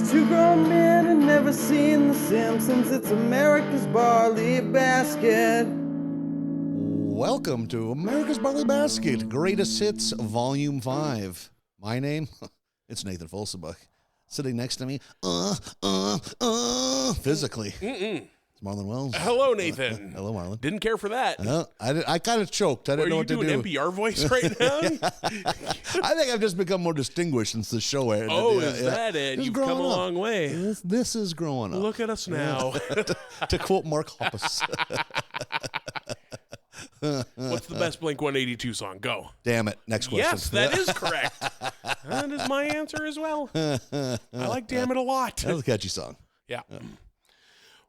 Two grown men have never seen The Simpsons. It's America's Barley Basket. Welcome to America's Barley Basket, Greatest Hits, Volume 5. My name, it's Nathan Folsebuck. Sitting next to me, physically, it's Marlon Wells. Hello, Nathan. Hello, Marlon. Didn't care for that. I kind of choked. I didn't know what to do. Are you doing NPR voice right now? I think I've just become more distinguished since the show aired. Is that it? You've come a long way. This is growing up. Look at us now. To quote Mark Hoppus. What's the best Blink-182 song? Go. Damn it. Next question. Yes, that is correct. That is my answer as well. I like Damn It a lot. That was a catchy song. Yeah.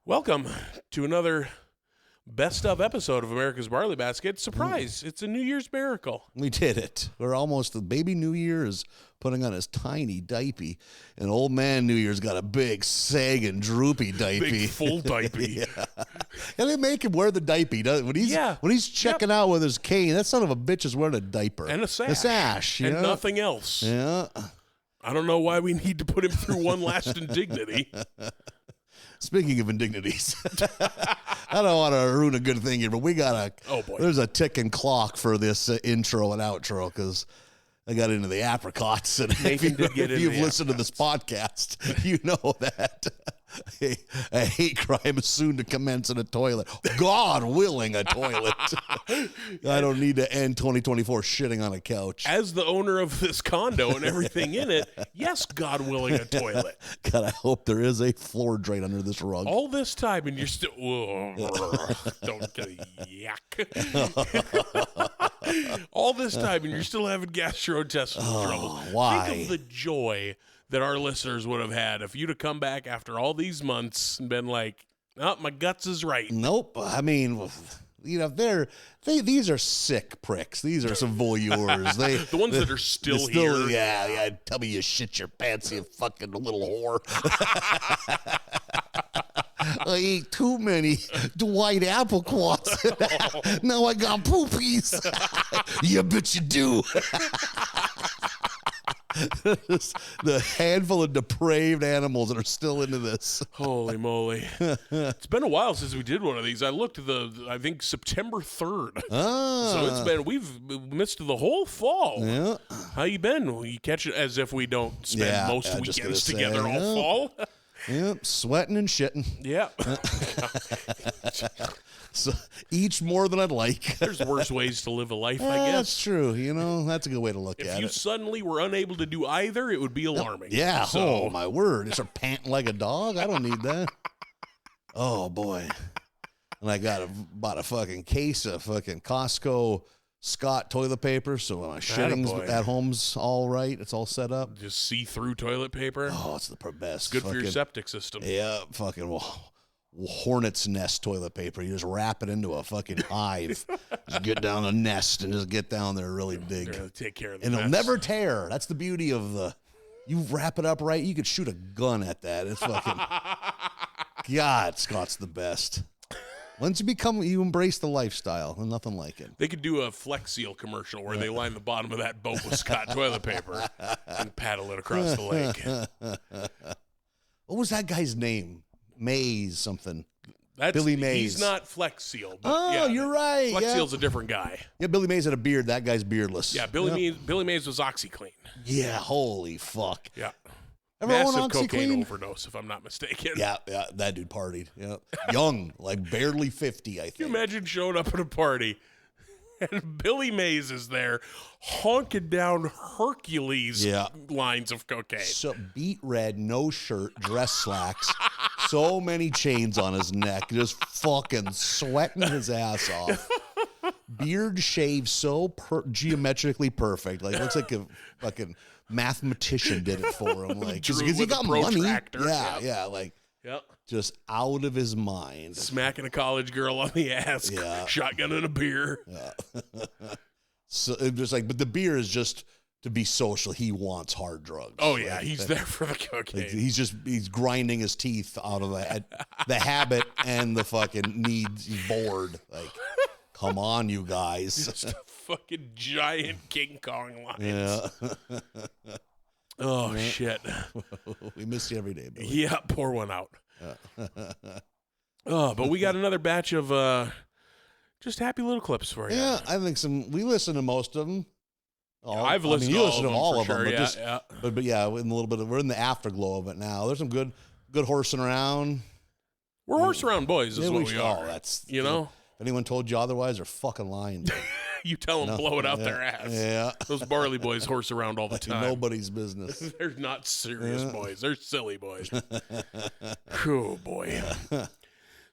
Welcome to another best of episode of America's Barley Basket. Surprise. It's a New Year's miracle. We did it. We're almost, the baby New Year is putting on his tiny diaper. And old man New Year's got a big sagging droopy diaper. Big full diaper. Yeah. And they make him wear the diaper. When he's checking out with his cane, that son of a bitch is wearing a diaper. And a sash. A sash. And nothing else. Yeah. I don't know why we need to put him through one last indignity. Speaking of indignities, I don't want to ruin a good thing here, but we got there's a ticking clock for this intro and outro because I got into the apricots. And if you've listened to this podcast, you know that a hate crime is soon to commence in a toilet. God willing, a toilet. I don't need to end 2024 shitting on a couch. As the owner of this condo and everything in it, yes, God willing, a toilet. God, I hope there is a floor drain under this rug. All this time and you're still... don't get a yak. All this time and you're still having gastrointestinal trouble. Why? Think of the joy that our listeners would have had if you'd have come back after all these months and been like, oh, my guts is right. Nope. I mean, you know, these are sick pricks. These are some voyeurs. The ones that are still here. Yeah. Tell me you shit your pants, you fucking little whore. I ate too many Dwight Applequats. Now I got poopies. Yeah, bet you do. The handful of depraved animals that are still into this. Holy moly. It's been a while since we did one of these. I looked at I think September 3rd. So we've missed the whole fall. Yeah. How you been? Will you catch it as if we don't spend most weekends together all fall? Yep, sweating and shitting. Yeah. So each more than I'd like. There's worse ways to live a life, I guess. That's true. You know, that's a good way to look at it. If you suddenly were unable to do either, it would be alarming. Yeah. So, oh, my word. Is her panting like a dog? I don't need that. Oh, boy. And I bought a fucking case of fucking Costco Scott toilet paper, so my shittings at home's all right. It's all set up. Just see-through toilet paper. Oh, it's the best. It's good for your septic system. Yeah, fucking hornet's nest toilet paper. You just wrap it into a fucking hive. Just get down the nest and just get down there really big. Take care of the and mess. It'll never tear. That's the beauty of you wrap it up right, you could shoot a gun at that. It's fucking, God, Scott's the best. Once you embrace the lifestyle, and nothing like it. They could do a Flex Seal commercial where they line the bottom of that boat with Scott toilet paper and paddle it across the lake. What was that guy's name? Mays something. Billy Mays. He's not Flex Seal. But you're right. Flex Seal's a different guy. Yeah, Billy Mays had a beard. That guy's beardless. Yeah, Billy Mays was OxyClean. Yeah, holy fuck. Yeah. Everyone Massive cocaine overdose, if I'm not mistaken. Yeah, that dude partied. Yeah, young, like barely 50, I think. Can you imagine showing up at a party and Billy Mays is there honking down Hercules lines of cocaine? So beet red, no shirt, dress slacks, so many chains on his neck, just fucking sweating his ass off. Beard shaved so geometrically perfect, like looks like a fucking mathematician did it for him, like because he got money. Yeah, like just out of his mind, smacking a college girl on the ass, shotgun and a beer. Yeah. So it was like, but the beer is just to be social. He wants hard drugs. Oh yeah, like, he's there for the cocaine. Like, he's grinding his teeth out of the habit and the fucking needs. He's bored. Like, come on, you guys. Just a fucking giant King Kong lines. Yeah. Oh, shit. We miss you every day, Billy. Yeah, pour one out. But we got another batch of just happy little clips for you. Yeah, I think we listen to most of them. I've listened to all of them. But yeah, in a little bit we're in the afterglow of it now. There's some good horsing around. We're horse around boys, is what we are. That's know. If anyone told you otherwise, they're fucking lying. You tell them blow it out their ass. Yeah, those Barley boys horse around all the time. Nobody's business. They're not serious boys. They're silly boys. Oh boy.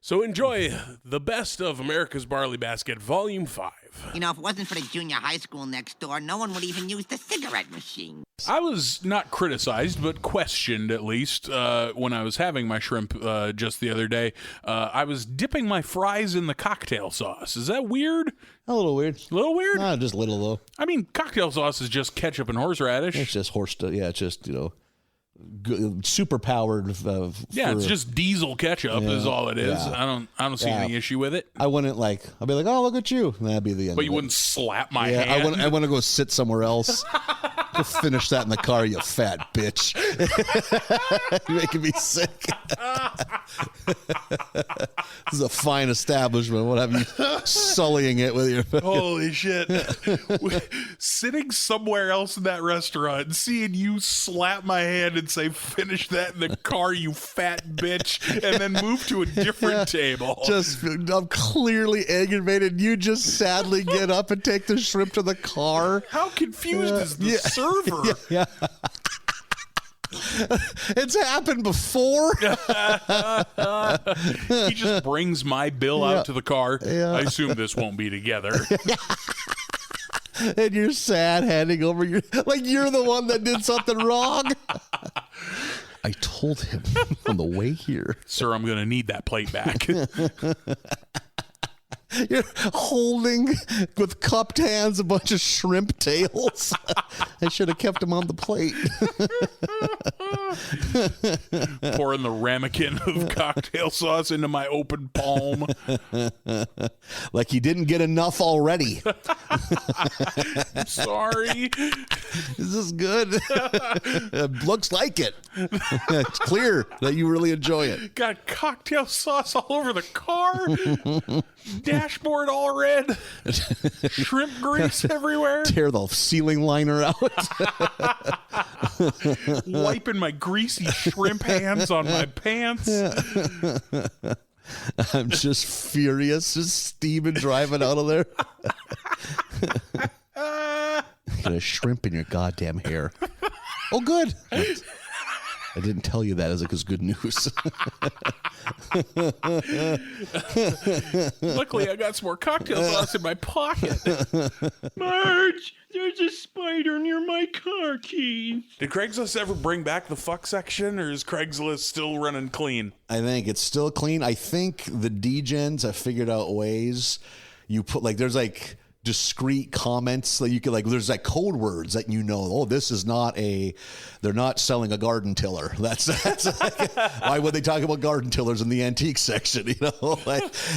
So enjoy the best of America's Barley Basket, Volume 5. You know, if it wasn't for the junior high school next door, no one would even use the cigarette machine. I was not criticized, but questioned at least when I was having my shrimp just the other day. I was dipping my fries in the cocktail sauce. Is that weird? A little weird. A little weird? Nah, just little, though. I mean, cocktail sauce is just ketchup and horseradish. It's just it's just, super powered. It's just diesel ketchup is all it is. Yeah. I don't see any issue with it. I wouldn't I'd be like, oh, look at you. And that'd be the end. But you wouldn't slap my hand. I want to go sit somewhere else. Go finish that in the car, you fat bitch. You're making me sick. This is a fine establishment. What have you sullying it with your... Holy shit. Sitting somewhere else in that restaurant and seeing you slap my hand and say, finish that in the car, you fat bitch, and then move to a different table. I'm clearly aggravated. You just sadly get up and take the shrimp to the car. How confused is the server? Yeah. It's happened before. He just brings my bill out to the car. Yeah. I assume this won't be together. And you're sad handing over you're the one that did something wrong. I told him on the way here. Sir, I'm going to need that plate back. You're holding with cupped hands a bunch of shrimp tails. I should have kept them on the plate. Pouring the ramekin of cocktail sauce into my open palm. Like you didn't get enough already. I'm sorry. This is good. It looks like it. It's clear that you really enjoy it. Got cocktail sauce all over the car. Dashboard all red. Shrimp grease everywhere. Tear the ceiling liner out. Wiping my greasy shrimp hands on my pants. I'm just furious. Just steaming driving out of there. Got a shrimp in your goddamn hair. Oh, good. I didn't tell you that as it was good news. Luckily, I got some more cocktail sauce in my pocket. Marge, there's a spider near my car keys. Did Craigslist ever bring back the fuck section, or is Craigslist still running clean? I think it's still clean. I think the degens have figured out ways. You put there's discrete comments that you could there's code words that this is not they're not selling a garden tiller. That's why would they talk about garden tillers in the antique section,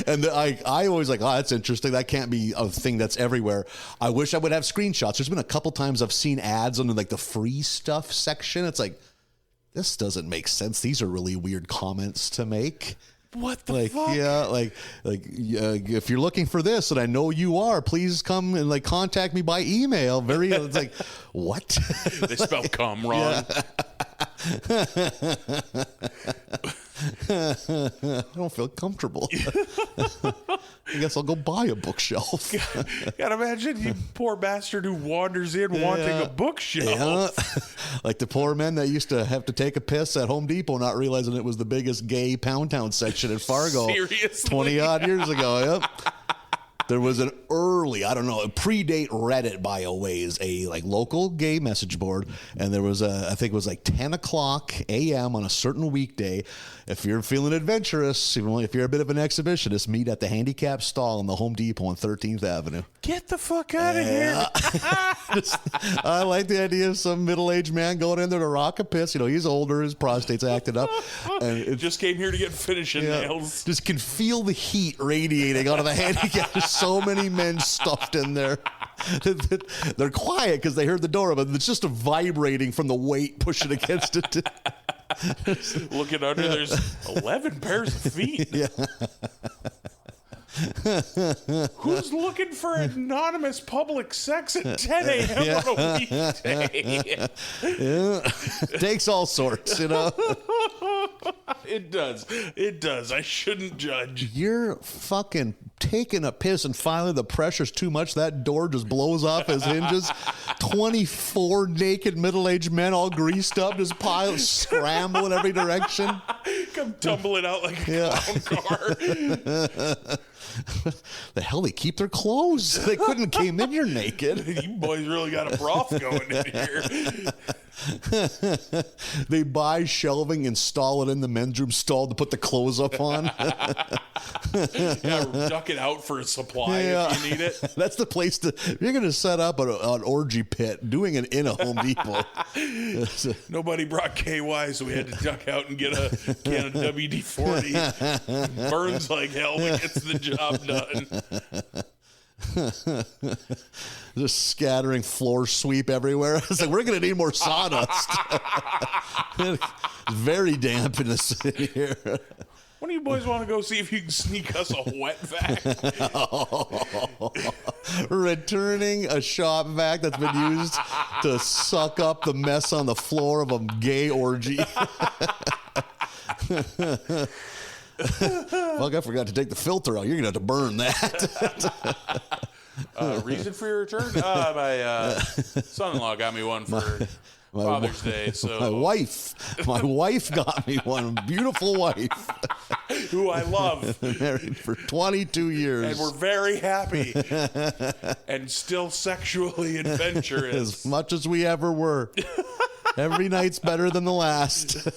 and I always that's interesting. That can't be a thing that's everywhere. I wish I would have screenshots. There's been a couple times I've seen ads under the free stuff section. It's this doesn't make sense. These are really weird comments to make. What the fuck? Yeah, if you're looking for this, and I know you are, please come and contact me by email. It's what? They spelled "cum" wrong. I don't feel comfortable. I guess I'll go buy a bookshelf. Gotta imagine you poor bastard who wanders in wanting a bookshelf. Yeah. Like the poor men that used to have to take a piss at Home Depot, not realizing it was the biggest gay Pound Town section in Fargo. Seriously? 20 odd years ago. Yep. There was an early, predate Reddit by a ways, a local gay message board, and there was I think it was 10 o'clock a.m. on a certain weekday. If you're feeling adventurous, even if you're a bit of an exhibitionist, meet at the handicap stall in the Home Depot on 13th Avenue. Get the fuck out of here. I like the idea of some middle-aged man going in there to rock a piss. He's older, his prostate's acted up. And just came here to get finishing nails. Just can feel the heat radiating out of the handicap. Just so many men stuffed in there. They're quiet because they heard the door open. It's just a vibrating from the weight pushing against it. Looking under, there's 11 pairs of feet. Yeah. Who's looking for anonymous public sex at 10 a.m. on a weekday? Yeah. Takes all sorts, you know. It does. It does. I shouldn't judge. You're fucking taking a piss and finally the pressure's too much. That door just blows off his hinges. 24 naked middle-aged men all greased up, just scramble in every direction. Come tumbling out like a clown car. The hell, they keep their clothes. They couldn't came in here naked. You boys really got a broth going in here. They buy shelving, install it in the men's room stall to put the clothes up on. Yeah, duck it out for a supply if you need it. That's the place to. You're going to set up an orgy pit, doing it in a Home Depot. Nobody brought KY, so we had to duck out and get a can of WD-40. Burns like hell, but gets the job done. Just scattering floor sweep everywhere. It's like, we're going to need more sawdust. It's very damp in this here. When do you boys want to go see if you can sneak us a wet vac? Returning a shop vac that's been used to suck up the mess on the floor of a gay orgy. Fuck, I forgot to take the filter out. You're going to have to burn that. Reason for your return? My son-in-law got me one for Father's Day. So my wife got me one. Beautiful wife. Who I love. Married for 22 years. And we're very happy. And still sexually adventurous. As much as we ever were. Every night's better than the last.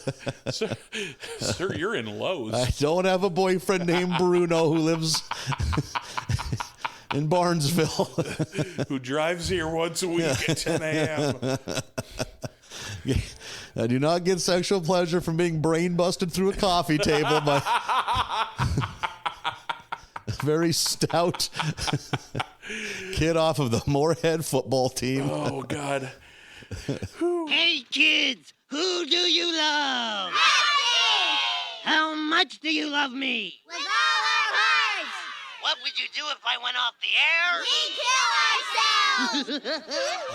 Sir, you're in Lowe's. I don't have a boyfriend named Bruno who lives in Barnesville. Who drives here once a week at 10 a.m. I do not get sexual pleasure from being brain busted through a coffee table by a very stout kid off of the Moorhead football team. Oh, God. Hey, kids, who do you love? How much do you love me? With all our hearts! What would you do if I went off the air? We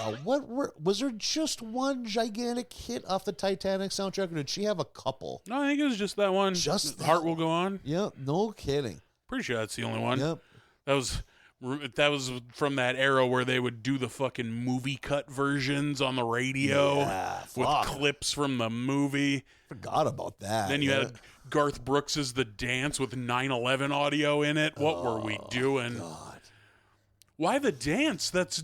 kill ourselves! Was there just one gigantic hit off the Titanic soundtrack, or did she have a couple? No, I think it was just that one. Just Heart Will Go On. Yep, no kidding. Pretty sure that's the only one. Yep. That was from that era where they would do the fucking movie cut versions on the radio with clips from the movie. Forgot about that. Then you had Garth Brooks's The Dance with 9/11 audio in it. What were we doing? God. Why the dance? It's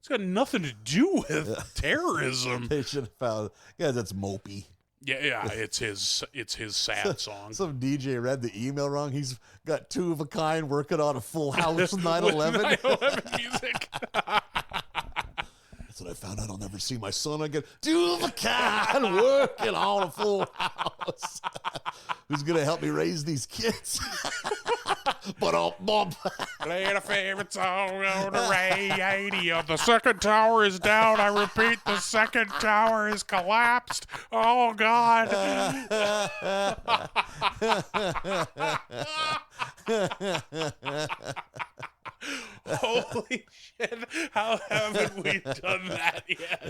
got nothing to do with terrorism. They should have found. Yeah, that's mopey. Yeah, it's his sad song. Some DJ read the email wrong. He's got two of a kind working on a Full House 9/11. 9/11 music. That's what I found out. I'll never see my son again. Two of a kind working on a Full House. Who's gonna help me raise these kids? Playing a favorite song on the radio. The second tower is down. I repeat, the second tower is collapsed. Oh, God. Holy shit. How haven't we done that yet?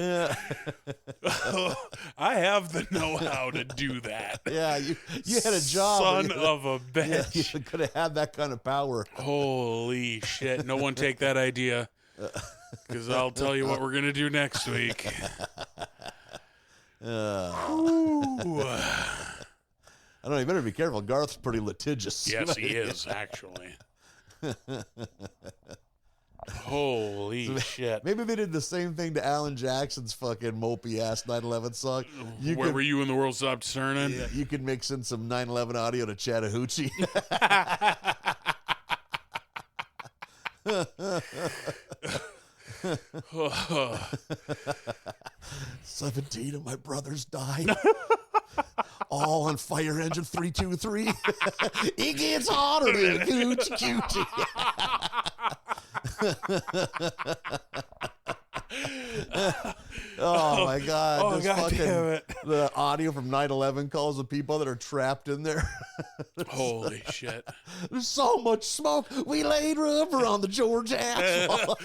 I have the know-how to do that. Yeah, you had a job. Son of a bitch. Yeah, you could have had that kind of power. Holy shit. No one take that idea. Because I'll tell you what we're going to do next week. I don't know. You better be careful. Garth's pretty litigious. Yes, he is, actually. Holy shit. Maybe they did the same thing to Alan Jackson's fucking mopey ass 9/11 song. Where were you when the world stopped turning? Yeah, you could mix in some 9/11 audio to Chattahoochee. 17 of my brothers died. All on fire engine 323. It gets hotter than a coochie coochie. Oh my God! Oh, Just God fucking damn it. The audio from 9/11 calls the people that are trapped in there. Holy shit. There's so much smoke. We laid rubber on the George asphalt.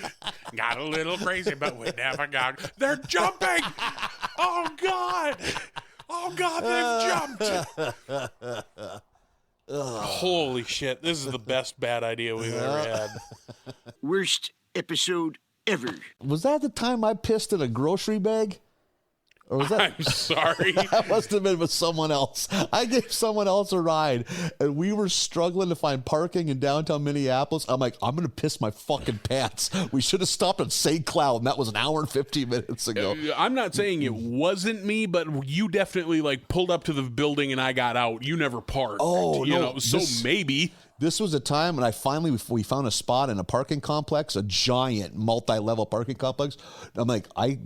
Got a little crazy, but we never got. They're jumping. Oh God. Oh God, they've jumped. Holy shit. This is the best bad idea we've ever had. Worst episode ever. Was that the time I pissed in a grocery bag? Or was that? I'm sorry. That must have been with someone else. I gave someone else a ride, and we were struggling to find parking in downtown Minneapolis. I'm like, I'm going to piss my fucking pants. We should have stopped at St. Cloud, and that was an hour and 15 minutes ago. I'm not saying it wasn't me, but you definitely like pulled up to the building and I got out. You never parked. Oh, you no, know, so maybe. This was a time when we found a spot in a parking complex, a giant multi-level parking complex. I'm like, I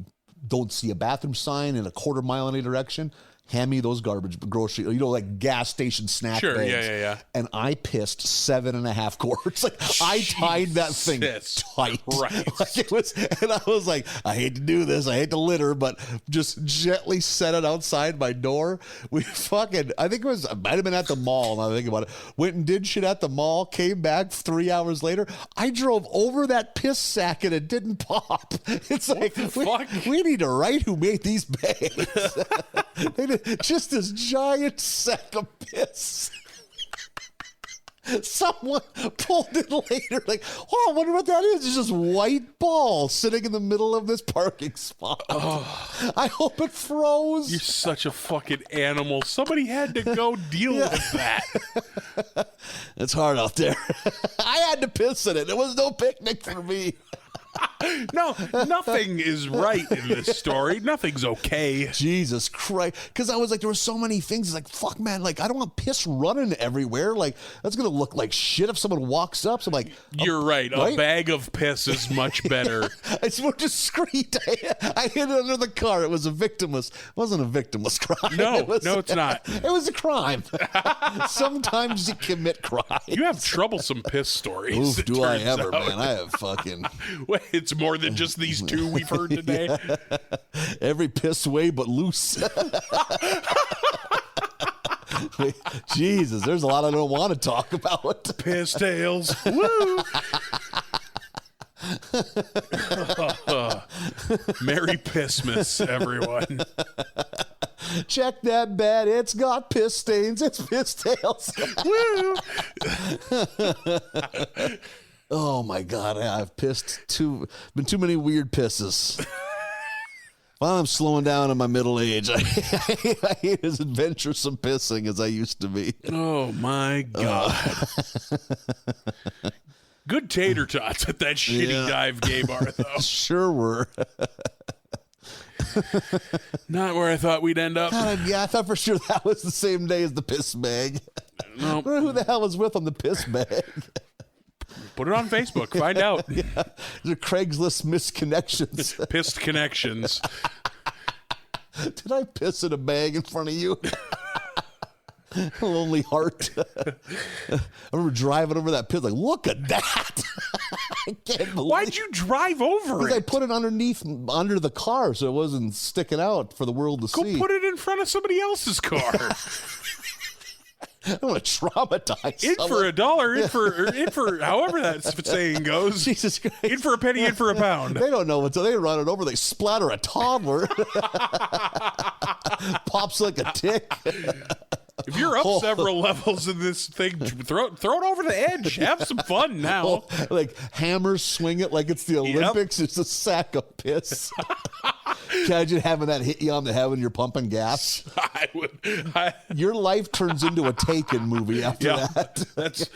don't see a bathroom sign in a quarter mile in any direction. Hand me those garbage grocery, like gas station snack bags. Yeah. And I pissed 7.5 quarts. Like I tied that thing tight. Christ. Like it was, and I was like, I hate to do this, I hate to litter, but just gently set it outside my door. We fucking, I think it might have been at the mall. Now I think about it. Went and did shit at the mall. Came back 3 hours later. I drove over that piss sack and it didn't pop. It's like we need to write who made these bags. They did. Just this giant sack of piss. Someone pulled it later, like, oh, I wonder what that is. It's just white ball sitting in the middle of this parking spot. Oh. I hope it froze. You're such a fucking animal. Somebody had to go deal with that. It's hard out there. I had to piss in it. It was no picnic for me. No, nothing is right in this story. Nothing's okay. Jesus Christ. Because I was like, there were so many things. It's like, fuck, man. Like, I don't want piss running everywhere. Like, that's going to look like shit if someone walks up. So I'm like, you're right. A bag of piss is much better. It's more discreet. I hid it under the car. It was a victimless. It wasn't a victimless crime. No, it's not. It was a crime. Sometimes you commit crime. You have troublesome piss stories. Oof, do I ever, man. I have fucking... Wait, it's more than just these two we've heard today. Every piss way but loose. Jesus, there's a lot I don't want to talk about. Piss tales. Woo! Merry Pissmas, everyone. Check that bed. It's got piss stains. It's piss tails. Woo! Oh my God, I've pissed been too many weird pisses. While I'm slowing down in my middle age, I ain't as adventuresome pissing as I used to be. Oh my God. Good tater tots at that shitty dive gay bar, though. Sure were. Not where I thought we'd end up. Yeah, I thought for sure that was the same day as the piss bag. Nope. I wonder who the hell was with on the piss bag. Put it on Facebook. Find out. Yeah. These are Craigslist misconnections. Pissed connections. Did I piss in a bag in front of you? Lonely heart. I remember driving over that piss like, look at that. I can't believe. Why'd you drive over Because it? I put it under the car so it wasn't sticking out for the world to see. Go put it in front of somebody else's car. I don't want to traumatize In someone. for $1, in for however that saying goes. Jesus Christ. In for a penny, in for a pound. They don't know until they run it over. They splatter a toddler. Pops like a tick. If you're up several levels in this thing, throw it over the edge. Have some fun now. Like hammers swing it like it's the Olympics. It's a sack of piss. Can you imagine having that hit you on the head when you're pumping gas? I would. Your life turns into a Taken movie after that.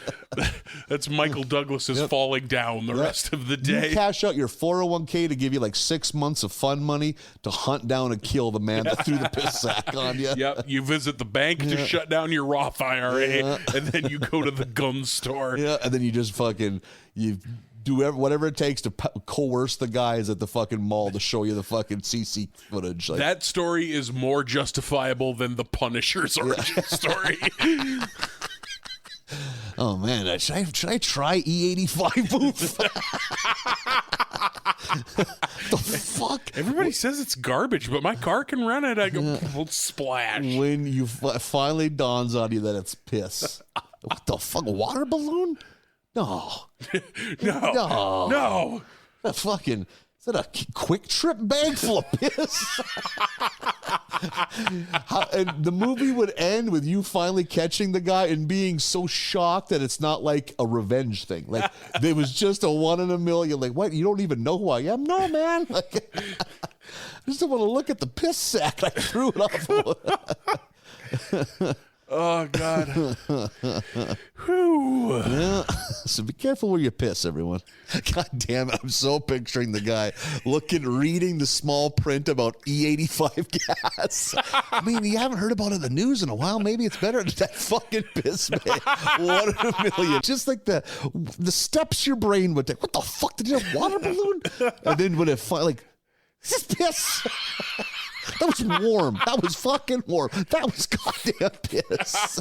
That's Michael Douglas's falling down the rest of the day. You cash out your 401k to give you like 6 months of fun money to hunt down and kill the man that threw the piss sack on you. Yep. You visit the bank to shut down your Roth IRA, and then you go to the gun store. Yeah, and then you just you do whatever it takes to coerce the guys at the fucking mall to show you the fucking CC footage. Like, that story is more justifiable than the Punisher's origin story. Oh man, should I try E85 booth? The fuck? Everybody says it's garbage, but my car can run it. I go, splash. When you finally dawns on you that it's piss. What the fuck? A water balloon? No. No. A fucking, is that a quick trip bag full of piss? And the movie would end with you finally catching the guy and being so shocked that it's not like a revenge thing. Like, there was just a 1 in a million. Like, what? You don't even know who I am? No, man. Like, I just don't want to look at the piss sack. I threw it off. Oh, God. Whew. Yeah. So be careful where you piss, everyone. God damn it. I'm so picturing the guy reading the small print about E85 gas. I mean, you haven't heard about it in the news in a while. Maybe it's better than that fucking piss bag. 1 in a million. Just like the steps your brain would take. What the fuck? Did you have a water balloon? And then when it finally, like, this is piss. That was warm. That was fucking warm. That was goddamn piss.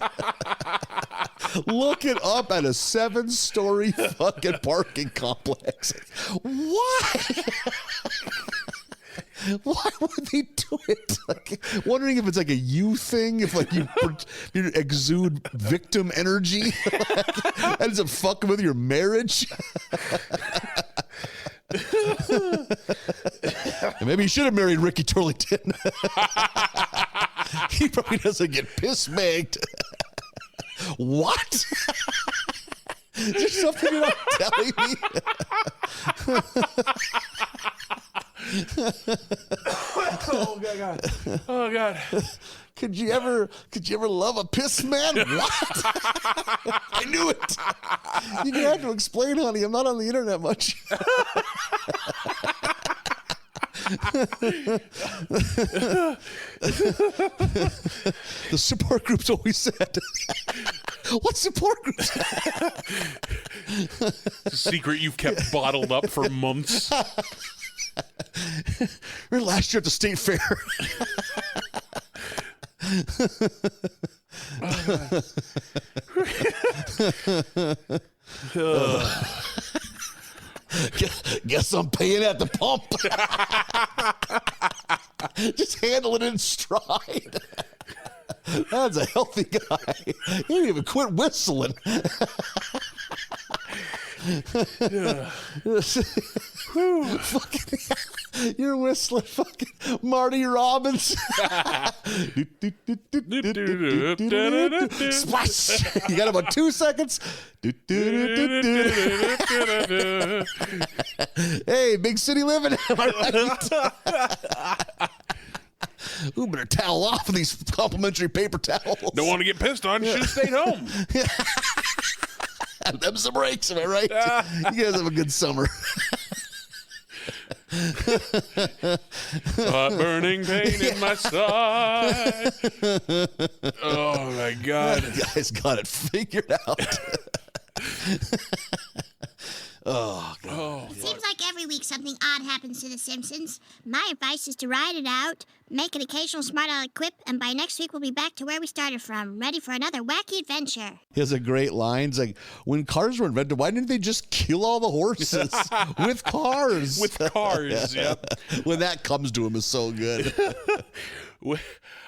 Looking up at a 7-story fucking parking complex. Why? Why would they do it? Like, wondering if it's like a you thing, if like you exude victim energy, ends up fucking with your marriage. And maybe you should have married Ricky Turlington. He probably doesn't get piss-bagged. What? Is there something you're not telling me? Oh, God. Oh, God. Could you ever love a piss man? What? I knew it. You're gonna have to explain, honey. I'm not on the internet much. The support groups always said. What support groups? It's a secret you've kept bottled up for months. Remember last year at the state fair? Guess I'm paying at the pump. Just handle it in stride. That's a healthy guy. He didn't even quit whistling. Fucking, you're whistling fucking Marty Robbins. Splash. You got about 2 seconds. Hey, big city living. Am I right? Ooh, better towel off of these complimentary paper towels. Don't want to get pissed on. You should have stayed home. Them's the breaks, am I right? You guys have a good summer. Burning pain in my side. Oh, my God. You guys got it figured out. Oh, God. It seems like every week something odd happens to The Simpsons. My advice is to ride it out, make an occasional smart aleck quip, and by next week we'll be back to where we started from, ready for another wacky adventure. He has a great line. It's like, when cars were invented, why didn't they just kill all the horses with cars? With cars, yep. When that comes to him is so good.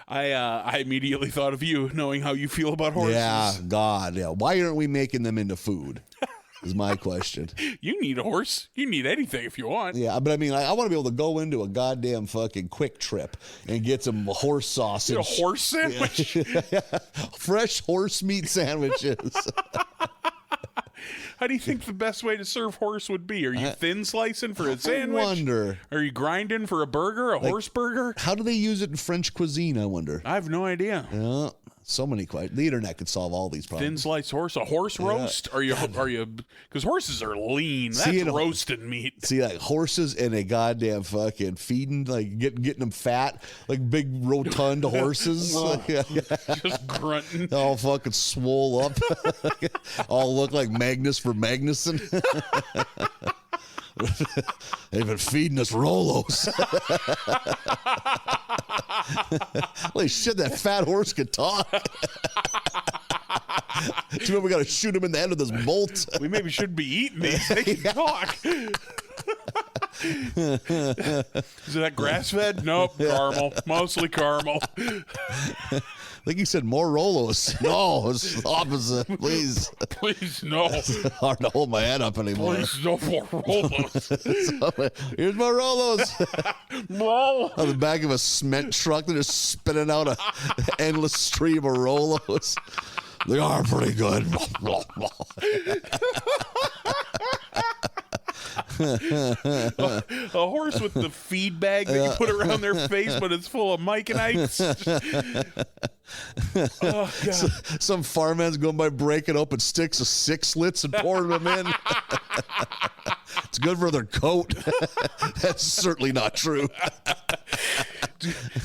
I immediately thought of you, knowing how you feel about horses. Yeah, God, yeah. Why aren't we making them into food? Is my question. You need a horse. You need anything if you want. Yeah, but I mean, I want to be able to go into a goddamn fucking Quick Trip and get some horse sausage. Get a horse sandwich? Yeah. Fresh horse meat sandwiches. How do you think the best way to serve horse would be? Are you thin slicing for a sandwich? I wonder. Are you grinding for a burger, horse burger? How do they use it in French cuisine, I wonder? I have no idea. Yeah. So many questions. The internet could solve all these problems. Thin sliced horse, a horse roast? Are you? Because horses are lean. That's roasted meat. See, like horses in a goddamn fucking feeding, like getting them fat, like big rotund horses, Just grunting. all fucking swole up, all look like Magnus for Magnuson. They've been feeding us Rolos. Holy shit, that fat horse could talk. Too bad we got to shoot him in the head with this bolt. We maybe shouldn't be eating these. They can talk. Is that grass-fed? Nope, caramel. Mostly caramel. I think he said more Rolos. No, it's the opposite. Please. Please, no. It's hard to hold my head up anymore. Please, no more Rolos. Here's more Rolos. On the back of a cement truck, they're just spitting out an endless stream of Rolos. They are pretty good. A horse with the feed bag that you put around their face, but it's full of Micanites. Oh, God. Some farmhands going by breaking open sticks of 6 slits and pouring them in. It's good for their coat. That's certainly not true.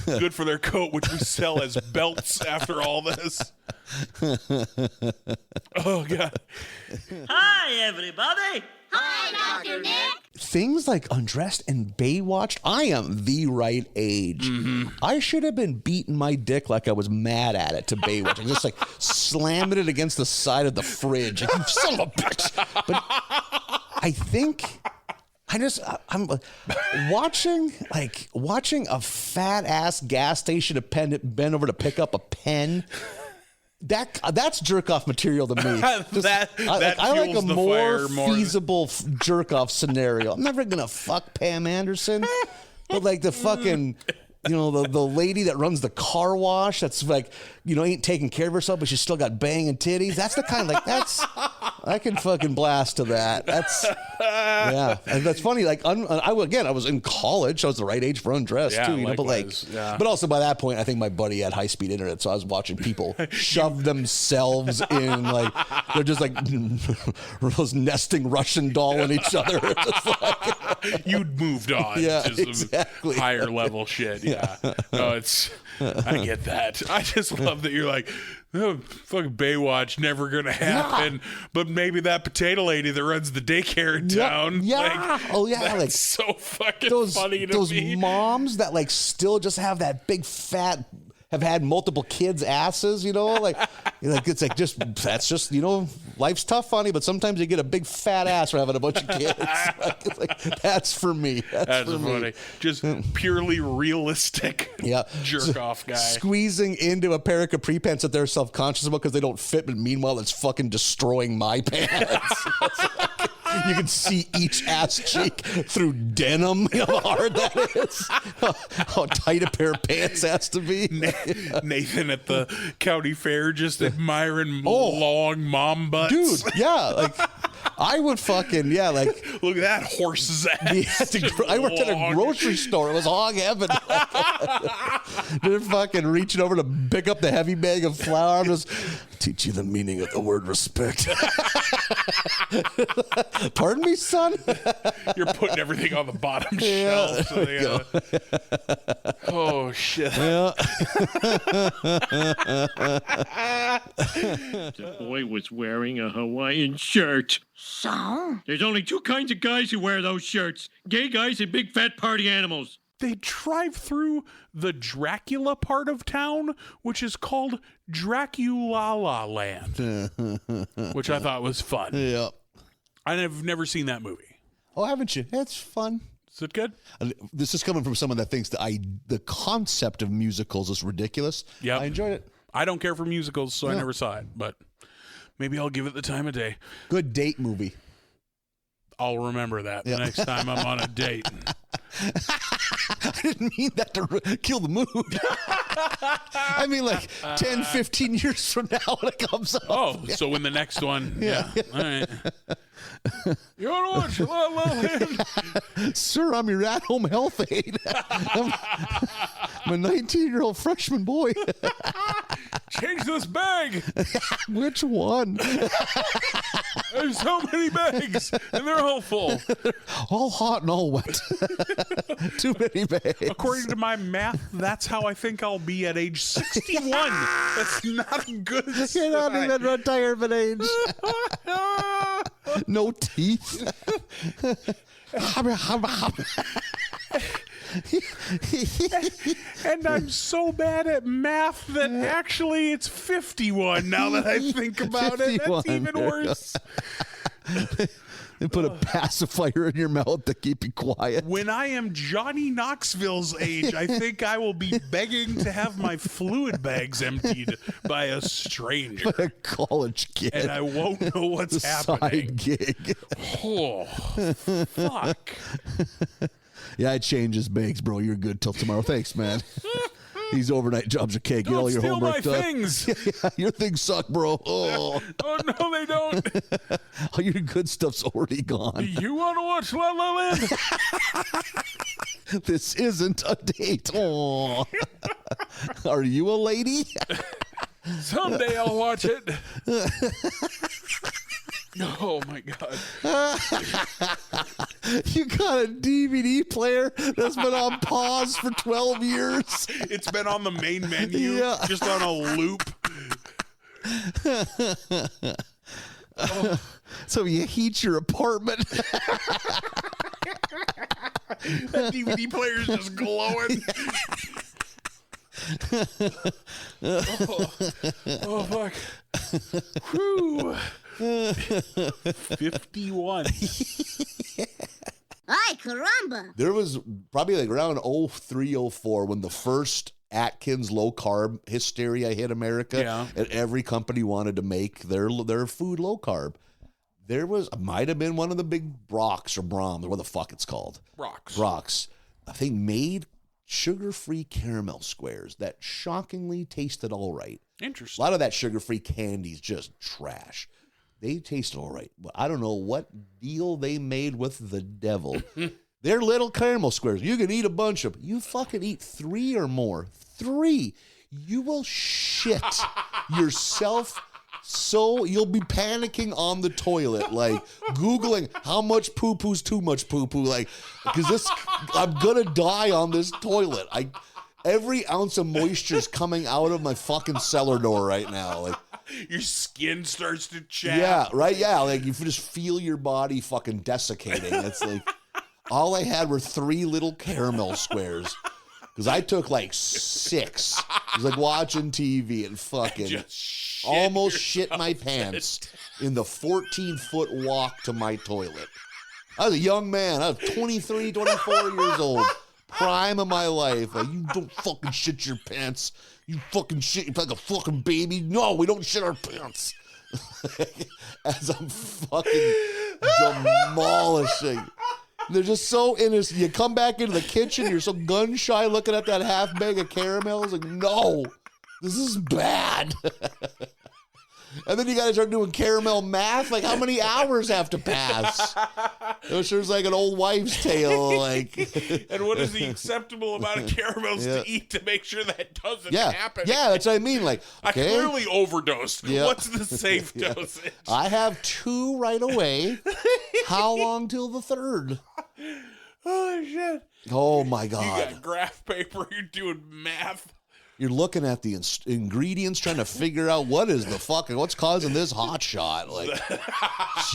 Good for their coat, which we sell as belts after all this. Oh, God. Hi, everybody. Hi, Dr. Nick. Things like Undressed and Baywatched, I am the right age. I should have been beating my dick like I was mad at it to Baywatch. Just like slamming it against the side of the fridge. Like, you son of a bitch. But I think I'm watching a fat ass gas station attendant bend over to pick up a pen. That's jerk off material to me. I like a more feasible jerk off scenario. I'm never gonna fuck Pam Anderson, but like the fucking, the lady that runs the car wash that's like, ain't taking care of herself, but she's still got banging titties. That's the kind of I can fucking blast to that. Yeah, and that's funny. Like, I was in college. I was the right age for Undressed too. But also by that point, I think my buddy had high speed internet, so I was watching people shove themselves in, like they're just like those nesting Russian doll in each other. You'd moved on. Yeah, to some exactly. higher level shit. Yeah. No, I get that. I just love that you're like, oh, fucking Baywatch, never gonna happen. Yeah. But maybe that potato lady that runs the daycare in town. Yeah. That's so fucking funny to me. Those moms that like still just have that big fat, have had multiple kids' asses, like it's like that's just life's tough, honey, but sometimes you get a big fat ass for having a bunch of kids. That's for me. That's for funny. Me. Just purely realistic jerk off guy. Squeezing into a pair of capri pants that they're self-conscious about because they don't fit, but meanwhile it's fucking destroying my pants. You can see each ass cheek through denim. How hard that is. How tight a pair of pants has to be. Nathan at the county fair just admiring long mom butts. Dude, yeah. Like, I would fucking, look at that horse's ass. I worked at a grocery store. It was hog heaven. They're fucking reaching over to pick up the heavy bag of flour and just teach you the meaning of the word respect. Pardon me, son? You're putting everything on the bottom shelf. So oh, shit. Yeah. The boy was wearing a Hawaiian shirt. So? There's only 2 kinds of guys who wear those shirts. Gay guys and big fat party animals. They drive through the Dracula part of town, which is called LaLaLand, which I thought was fun. Yeah. I've never seen that movie. Oh, haven't you? It's fun. Is it good? This is coming from someone that thinks that the concept of musicals is ridiculous. Yeah, I enjoyed it. I don't care for musicals, so I never saw it, but maybe I'll give it the time of day. Good date movie. I'll remember that the next time I'm on a date. I didn't mean that to kill the mood. I mean, like 10, 15 years from now when it comes up. Oh, so in the next one. Yeah. All right. You want to watch LaLaLand? Sir, I'm your at-home health aide. I'm a 19-year-old freshman boy. Change this bag. Which one? There's so many bags, and they're all full. All hot and all wet. Too many bags. According to my math, that's how I think I'll be at age 61. That's not a good You're not even retirement age. No teeth. And I'm so bad at math that actually it's 51 now that I think about it. That's even worse. They put a pacifier in your mouth to keep you quiet. When I am Johnny Knoxville's age, I think I will be begging to have my fluid bags emptied by a stranger. A college kid. And I won't know what's happening. Side gig. Oh, fuck. Yeah, I changed his bags, bro. You're good till tomorrow. Thanks, man. These overnight jobs are cake. Get all your Don't homework steal my done. things. Yeah, your things suck, bro. Oh, Oh, no, they don't. all your good stuff's already gone. You want to watch LaLaLand? This isn't a date. Oh, are you a lady? Someday I'll watch it. Oh, my God. You got a DVD player that's been on pause for 12 years. It's been on the main menu, Yeah. just on a loop. So you heat your apartment. That DVD player's just glowing. Oh, fuck. Whew. 51. Ay, caramba. There was probably like around 03, 04 when the first Atkins low carb hysteria hit America. Yeah. And every company wanted to make their food low carb. There was, might have been one of the big Brocks or Brahms, or what the fuck it's called. Brocks. I think made sugar-free caramel squares that shockingly tasted all right. Interesting. A lot of that sugar-free candy's just trash. They taste all right. But I don't know what deal they made with the devil. They're little caramel squares. You can eat a bunch of them. You fucking eat 3 or more. 3. You will shit yourself. So you'll be panicking on the toilet, like Googling how much poo-poo's too much poo-poo, like, because I'm gonna die on this toilet. Every ounce of moisture is coming out of my fucking cellar door right now. Like, your skin starts to chafe. yeah, right, yeah. Like you just feel your body fucking desiccating. It's like all I had were 3 little caramel squares. Because I took like 6. It was like watching TV and fucking almost shit my pants in the 14-foot walk to my toilet. I was a young man. I was 23, 24 years old. Prime of my life. Like, you don't fucking shit your pants. You fucking shit like a fucking baby. No, we don't shit our pants. As I'm fucking demolishing. They're just so innocent. You come back into the kitchen, you're so gun shy looking at that half bag of caramels. Like, no, this is bad. And then you got to start doing caramel math. Like, how many hours have to pass? It sure is like an old wives' tale. Like, and what is the acceptable amount of caramels to eat to make sure that doesn't happen? Yeah, that's what I mean. Like, okay. I clearly overdosed. Yeah. What's the safe dosage? I have 2 right away. How long till the 3rd? Oh, shit. Oh, my God. You got graph paper. You're doing math. You're looking at the ingredients, trying to figure out what's causing this hot shot. Like,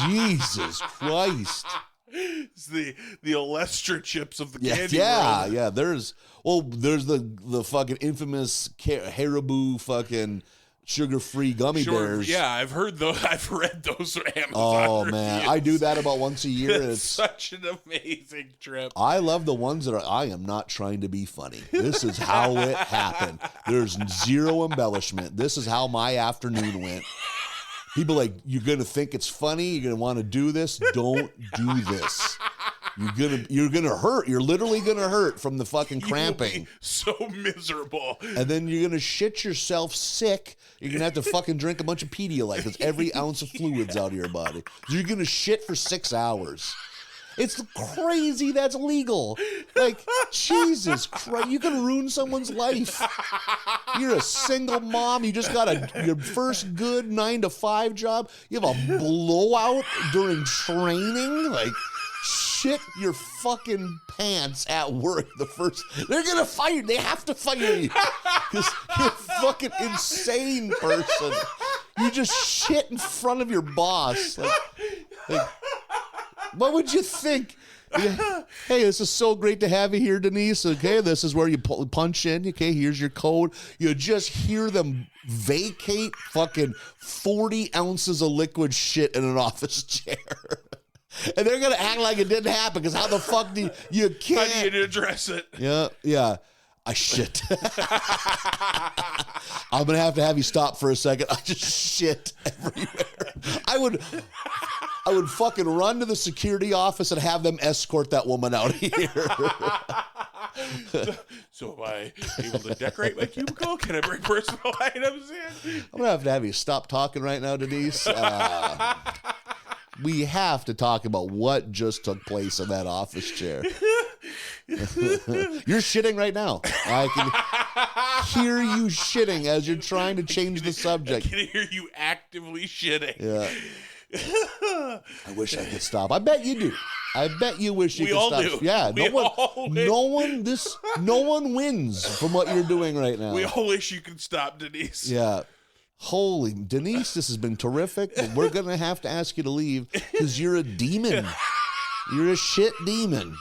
Jesus Christ. It's the Olestra chips of the candy yeah, world. yeah. There's the fucking infamous Haribo fucking sugar-free gummy bears. Yeah, I've heard those. I've read those Amazon Oh man, reviews. I do that about once a year. And It's such an amazing trip. I love the ones that are, I am not trying to be funny. This is how it happened. There's zero embellishment. This is how my afternoon went. People like, you're going to think it's funny. You're going to want to do this. Don't do this. You're gonna hurt. You're literally gonna hurt from the fucking cramping. You'll be so miserable. And then you're gonna shit yourself sick. You're gonna have to fucking drink a bunch of Pedialyte because every ounce of fluid's out of your body. You're gonna shit for 6 hours. It's crazy that's legal. Like, Jesus Christ, you can ruin someone's life. You're a single mom. You just got your first good 9-to-5 job. You have a blowout during training. Like, shit your fucking pants at work they're gonna fire you. They have to fire you because you're a fucking insane person. You just shit in front of your boss. Like, what would you think? Hey, this is so great to have you here, Denise. Okay, this is where you punch in. Okay, here's your code. You just hear them vacate fucking 40 ounces of liquid shit in an office chair. And they're going to act like it didn't happen because how the fuck do you can't. How do you address it? Yeah. I shit. I'm going to have you stop for a second. I just shit everywhere. I would fucking run to the security office and have them escort that woman out of here. So am I able to decorate my cubicle? Can I bring personal items in? I'm going to have you stop talking right now, Denise. We have to talk about what just took place in that office chair. You're shitting right now. I can hear you shitting as you're trying to change the subject. I can hear you actively shitting. Yeah. I wish I could stop. I bet you do. I bet you wish you we could all stop. do. Yeah, We no one wins from what you're doing right now. We all wish you could stop, Denise. Yeah. Holy Denise, this has been terrific, but we're gonna have to ask you to leave because you're a demon. You're a shit demon.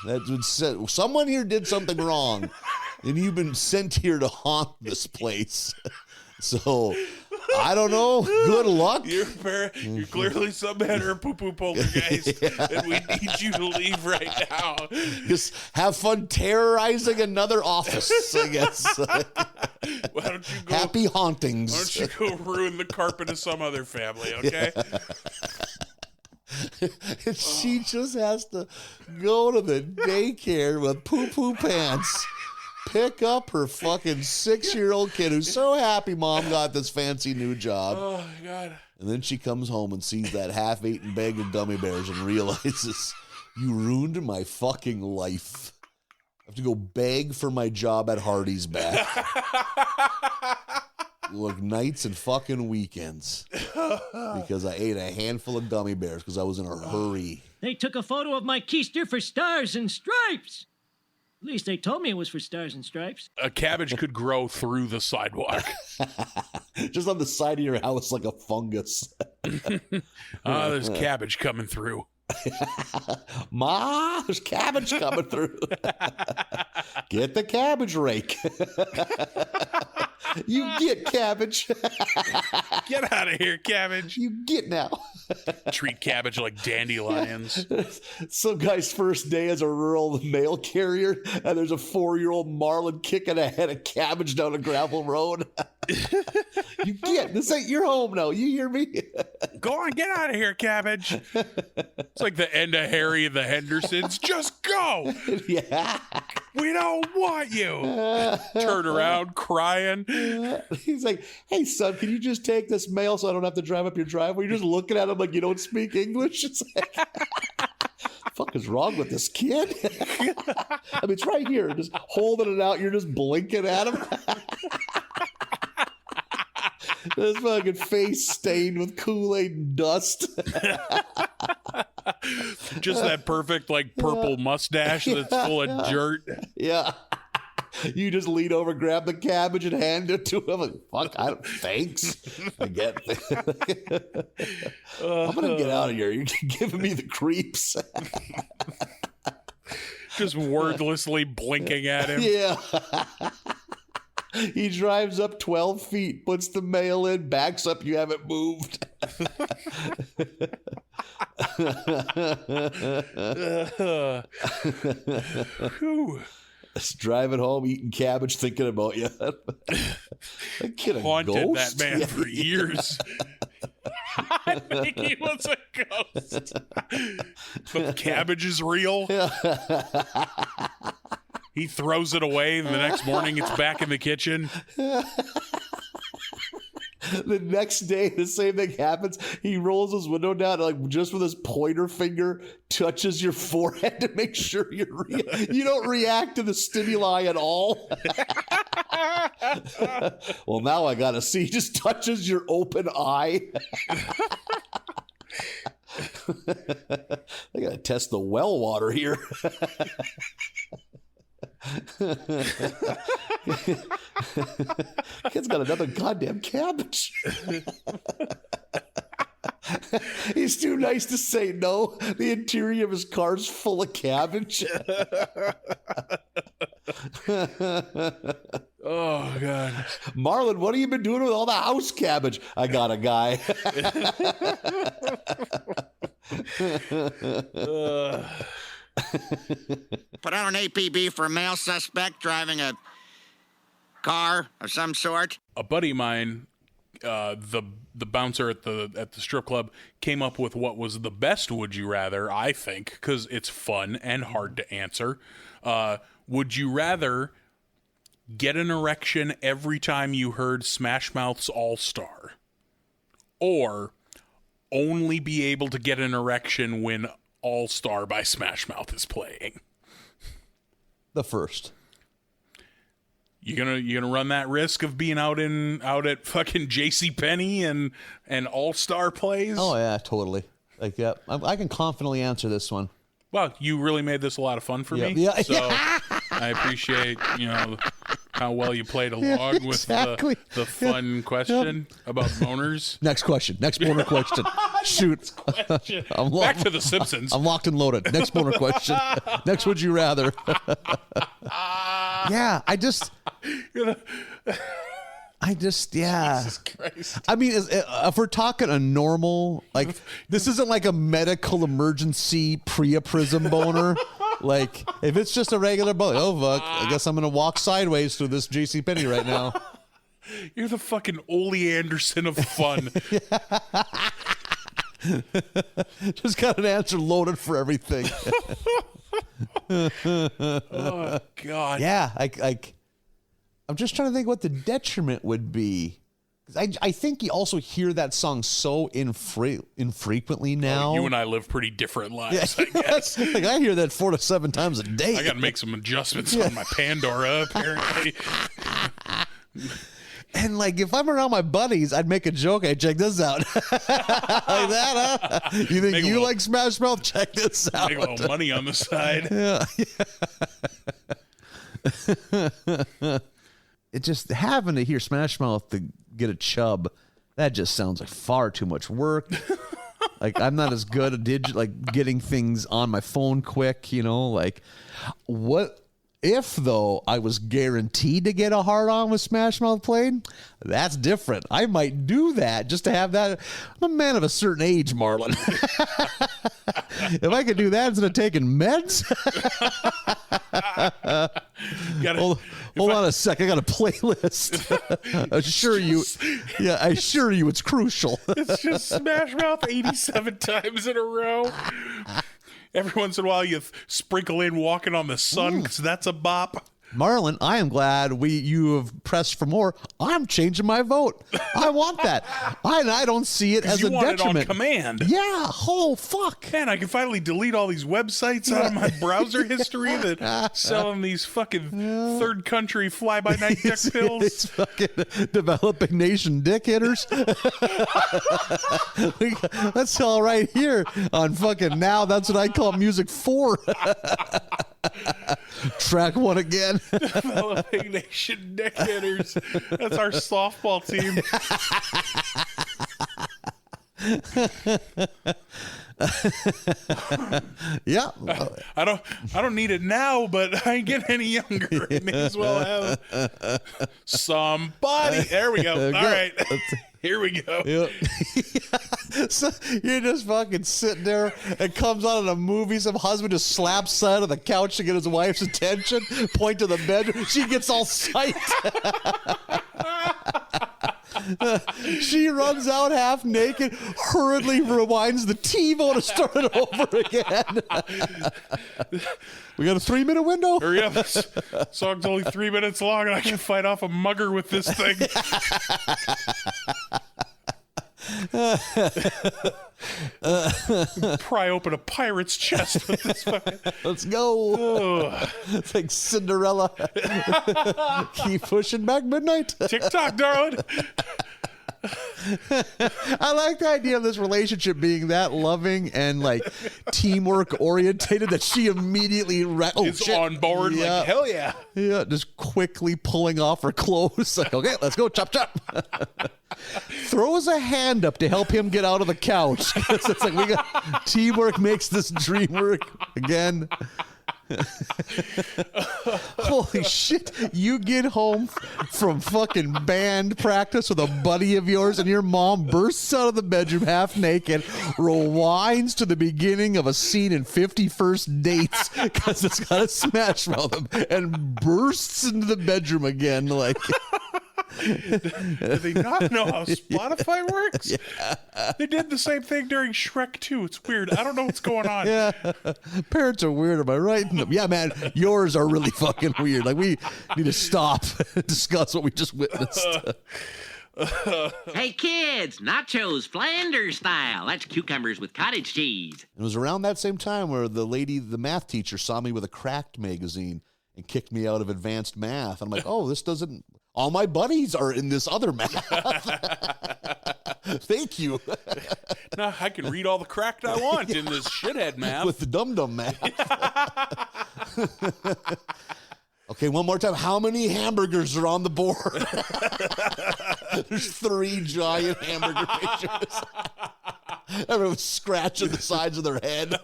Someone here did something wrong, and you've been sent here to haunt this place. So I don't know. Good luck. You're clearly some better poo-poo poltergeist, and we need you to leave right now. Just have fun terrorizing another office, I guess. Why don't you go? Happy hauntings. Why don't you go ruin the carpet of some other family, okay? And she just has to go to the daycare with poo-poo pants. Pick up her fucking 6-year-old kid who's so happy mom got this fancy new job. Oh, my God. And then she comes home and sees that half-eaten bag of gummy bears and realizes, you ruined my fucking life. I have to go beg for my job at Hardee's back. Look, nights and fucking weekends. Because I ate a handful of gummy bears because I was in a hurry. They took a photo of my keister for Stars and Stripes. At least they told me it was for Stars and Stripes. A cabbage could grow through the sidewalk. Just on the side of your house like a fungus. There's cabbage coming through. Ma, there's cabbage coming through. Get the cabbage rake. You get cabbage. Get out of here, cabbage. You get now. Treat cabbage like dandelions. Some guy's first day as a rural mail carrier, and there's a 4-year-old marlin kicking a head of cabbage down a gravel road. You get this ain't your home now. You hear me? Go on, get out of here, cabbage. It's like the end of Harry and the Hendersons. Just go. Yeah. We don't want you. Turn around crying. He's like, hey, son, can you just take this mail so I don't have to drive up your driveway? You're just looking at him like you don't speak English. It's like, fuck is wrong with this kid? I mean, it's right here. Just holding it out. You're just blinking at him. His fucking face stained with Kool-Aid and dust. Just that perfect, like, purple mustache that's full of dirt. Yeah. You just lean over, grab the cabbage, and hand it to him. Like, fuck, thanks. I get it. I'm going to get out of here. You're giving me the creeps. Just wordlessly blinking at him. Yeah. He drives up 12 feet, puts the mail in, backs up, you haven't moved. Just driving home, eating cabbage, thinking about you. That kid haunted ghost? that man for years. I think he was a ghost. But the cabbage is real. He throws it away, and the next morning it's back in the kitchen. The next day, the same thing happens. He rolls his window down, like just with his pointer finger, touches your forehead to make sure you don't react to the stimuli at all. Well, now I gotta see. He just touches your open eye. I gotta test the well water here. Kid's got another goddamn cabbage. He's too nice to say no. The interior of his car's full of cabbage. Oh, God. Marlon, what have you been doing with all the house cabbage? I got a guy. Put out an APB for a male suspect driving a car of some sort. A buddy of mine, the bouncer at the strip club, came up with what was the best would you rather, I think, because it's fun and hard to answer. Would you rather get an erection every time you heard Smash Mouth's All-Star, or only be able to get an erection when All-Star by Smash Mouth is playing? The first. You gonna run that risk of being out at fucking JCPenney and All-Star plays? Oh yeah, totally. Like, yeah, I can confidently answer this one. Well, you really made this a lot of fun for me. Yeah. So I appreciate, how well you played along with the fun question about boners. Next question. Next boner question. Shoot. Back to The Simpsons. I'm locked and loaded. Next boner question. Next would you rather? Yeah, I just, yeah. Jesus Christ. I mean, if we're talking a normal, like, this isn't like a medical emergency Priaprism boner. Like, if it's just a regular boner, oh, fuck, I guess I'm going to walk sideways through this JCPenney right now. You're the fucking Ole Anderson of fun. Just got an answer loaded for everything. Oh, God. Yeah, I'm just trying to think what the detriment would be. I think you also hear that song so infrequently now. You and I live pretty different lives, I guess. Like, I hear that 4 to 7 times a day. I got to make some adjustments on my Pandora, apparently. And, like, if I'm around my buddies, I'd make a joke. Hey, check this out. Like that, huh? You think you like Smash Mouth? Check this out. Make a little money on the side. Yeah. It just having to hear Smash Mouth to get a chub, that just sounds like far too much work. Like, I'm not as good at getting things on my phone quick, like, what if, though, I was guaranteed to get a hard-on with Smash Mouth played? That's different. I might do that just to have that. I'm a man of a certain age, Marlon. If I could do that instead of taking meds. Hold on a sec. I got a playlist. I assure you it's crucial. It's just Smash Mouth 87 times in a row. Every once in a while, you sprinkle in Walking on the Sun, because that's a bop. Marlon, I am glad you have pressed for more. I'm changing my vote. I want that. I don't see it as a detriment. You want it on command. Yeah. Oh, fuck. Man, I can finally delete all these websites out of my browser history that selling these fucking third country fly-by-night dick pills. It's fucking developing nation dick hitters. That's all right here on fucking Now. That's what I call Music 4. Track 1 again. Developing nation dick hitters. That's our softball team. Yeah. I don't need it now, but I ain't getting any younger. I may as well have somebody. There we go. All right. Here we go. Yep. So you're just fucking sitting there. It comes out in a movie. Some husband just slaps side of the couch to get his wife's attention. Point to the bedroom. She gets all psyched. She runs out half naked, hurriedly rewinds the TiVo to start it over again. We got a 3-minute window? Hurry up. This song's only 3 minutes long, and I can fight off a mugger with this thing. Pry open a pirate's chest with this fucking... Let's go. Oh. It's like Cinderella. Keep pushing back midnight. TikTok, darling. I like the idea of this relationship being that loving and like teamwork orientated that she immediately is on board. Yeah. Like, hell yeah. Yeah, just quickly pulling off her clothes. Like, okay, let's go, chop, chop. Throws a hand up to help him get out of the couch. It's like, we got teamwork makes this dream work again. Holy shit. You get home from fucking band practice with a buddy of yours and your mom bursts out of the bedroom half naked, rewinds to the beginning of a scene in 50 First Dates because it's got a smash mouth and bursts into the bedroom again like... Do they not know how Spotify works? Yeah. They did the same thing during Shrek 2. It's weird. I don't know what's going on. Yeah. Parents are weird. Am I right? Yeah, man. Yours are really fucking weird. Like, we need to stop and discuss what we just witnessed. Hey, kids, nachos Flanders style. That's cucumbers with cottage cheese. It was around that same time where the math teacher, saw me with a Cracked magazine and kicked me out of advanced math. I'm like, oh, this doesn't... All my buddies are in this other math. Thank you. Now I can read all the Cracked I want in this shithead math. With the DumDum math. Okay, one more time. How many hamburgers are on the board? There's 3 giant hamburger pictures. Everyone's scratching the sides of their head.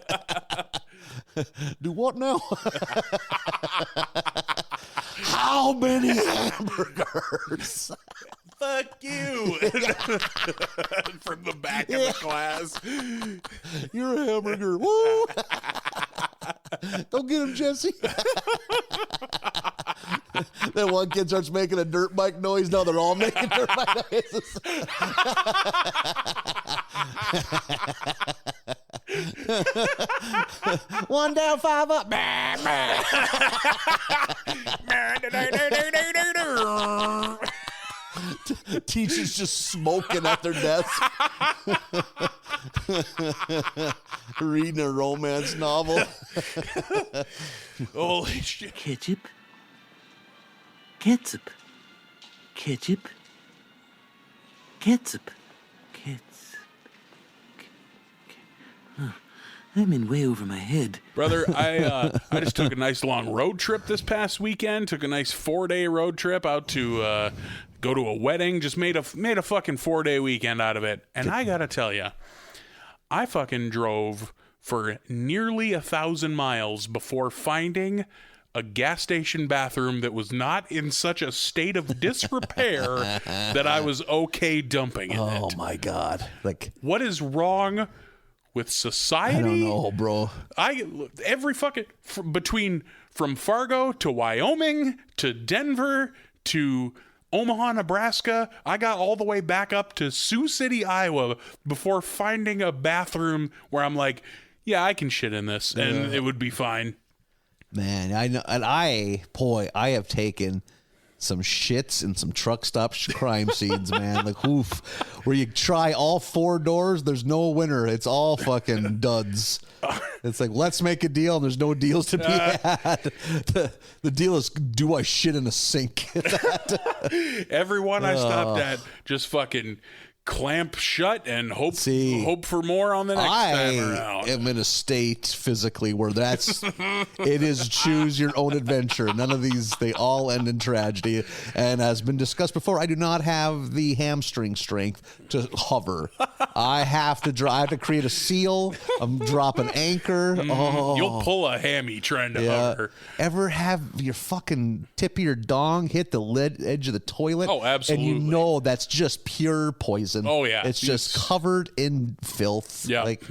Do what now? How many hamburgers? Fuck you. From the back of the class. You're a hamburger. Woo! Don't get him, Jesse. Then one kid starts making a dirt bike noise. Now they're all making dirt bike noises. One down, 5 up. Teachers just smoking at their desk. Reading a romance novel. Holy shit. Ketchup. Ketchup. Ketchup. Ketchup. Ketchup. I'm in way over my head. Brother, I just took a nice long road trip this past weekend. Took a nice 4-day road trip out to go to a wedding. Just made a fucking 4-day weekend out of it. And I gotta tell you, I fucking drove for nearly 1,000 miles before finding a gas station bathroom that was not in such a state of disrepair that I was okay dumping in it. Oh my God. Like, what is wrong with society? I don't know, bro. Every fucking from Fargo to Wyoming to Denver to Omaha, Nebraska, I got all the way back up to Sioux City, Iowa before finding a bathroom where I'm like, yeah, I can shit in this and it would be fine. Man, I know, and I have taken some shits and some truck stop crime scenes, man. Like, oof, where you try all 4 doors, there's no winner. It's all fucking duds. It's like, let's make a deal, and there's no deals to be had. The deal is, do I shit in a sink? Everyone I stopped at just fucking clamp shut and hope for more on the next time around. I am in a state physically where it is choose your own adventure. None of these, they all end in tragedy. And as been discussed before, I do not have the hamstring strength to hover. I have to create a seal, drop an anchor. You'll pull a hammy trying to hover. Ever have your fucking tip of your dong hit the edge of the toilet? Oh, absolutely. And you know that's just pure poison. Oh, yeah. It's just covered in filth. Yeah. Like,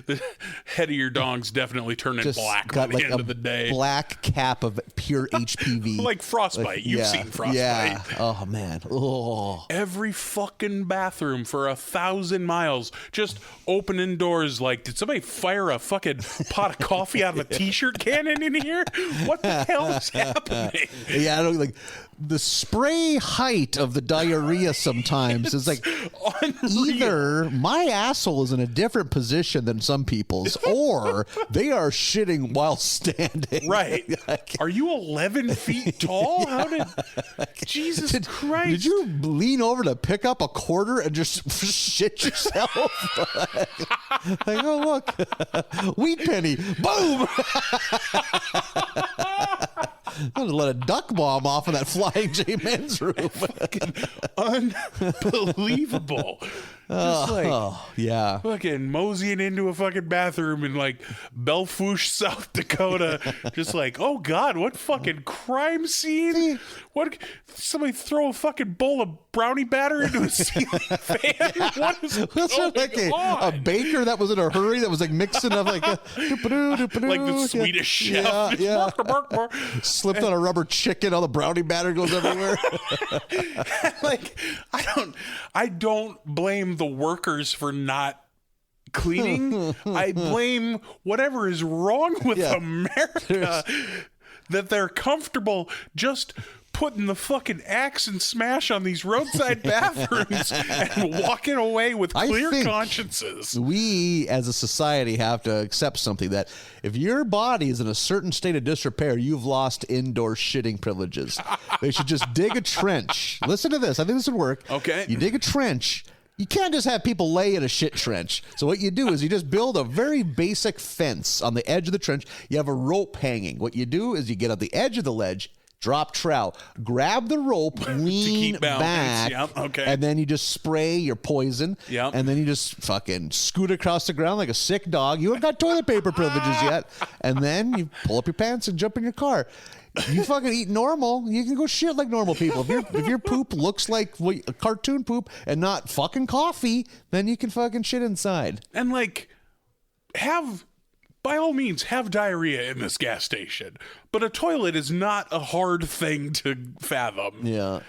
the head of your dong's definitely turning black by the end of the day. Black cap of pure HPV. Like frostbite. You've seen frostbite. Yeah. Oh, man. Oh. Every fucking bathroom for 1,000 miles, just opening doors like, did somebody fire a fucking pot of coffee out of a t-shirt cannon in here? What the hell is happening? Yeah, I don't like. the spray height of the diarrhea sometimes is like either my asshole is in a different position than some people's, or they are shitting while standing. Right. Are you 11 feet tall? How did... Jesus Christ. Did you lean over to pick up a quarter and just shit yourself? Like, oh, look. Wheat penny. Boom. I'll just let a duck bomb off of that Flying J men's room. Unbelievable. Just like, yeah. Fucking moseying into a fucking bathroom in like Belfouche, South Dakota. Just like, oh God, what fucking crime scene? What? Somebody throw a fucking bowl of brownie batter into a ceiling fan? What is going like on? a baker that was in a hurry that was like mixing up like like the Swedish chef. Yeah. Slipped on a rubber chicken, all the brownie batter goes everywhere. Like, I don't blame the workers for not cleaning. I blame whatever is wrong with America that they're comfortable just putting the fucking axe and smash on these roadside bathrooms and walking away with clear consciences. We as a society have to accept something, that if your body is in a certain state of disrepair, you've lost indoor shitting privileges. They should just dig a trench. Listen to this. I think this would work. Okay. You dig a trench. You can't just have people lay in a shit trench. So what you do is you just build a very basic fence on the edge of the trench. You have a rope hanging. What you do is you get on the edge of the ledge, drop trowel, grab the rope, lean back, and then you just spray your poison, and then you just fucking scoot across the ground like a sick dog. You haven't got toilet paper privileges yet. And then you pull up your pants and jump in your car. You fucking eat normal, you can go shit like normal people. If your poop looks like a cartoon poop and not fucking coffee, then you can fucking shit inside. And like, by all means, have diarrhea in this gas station. But a toilet is not a hard thing to fathom. Yeah.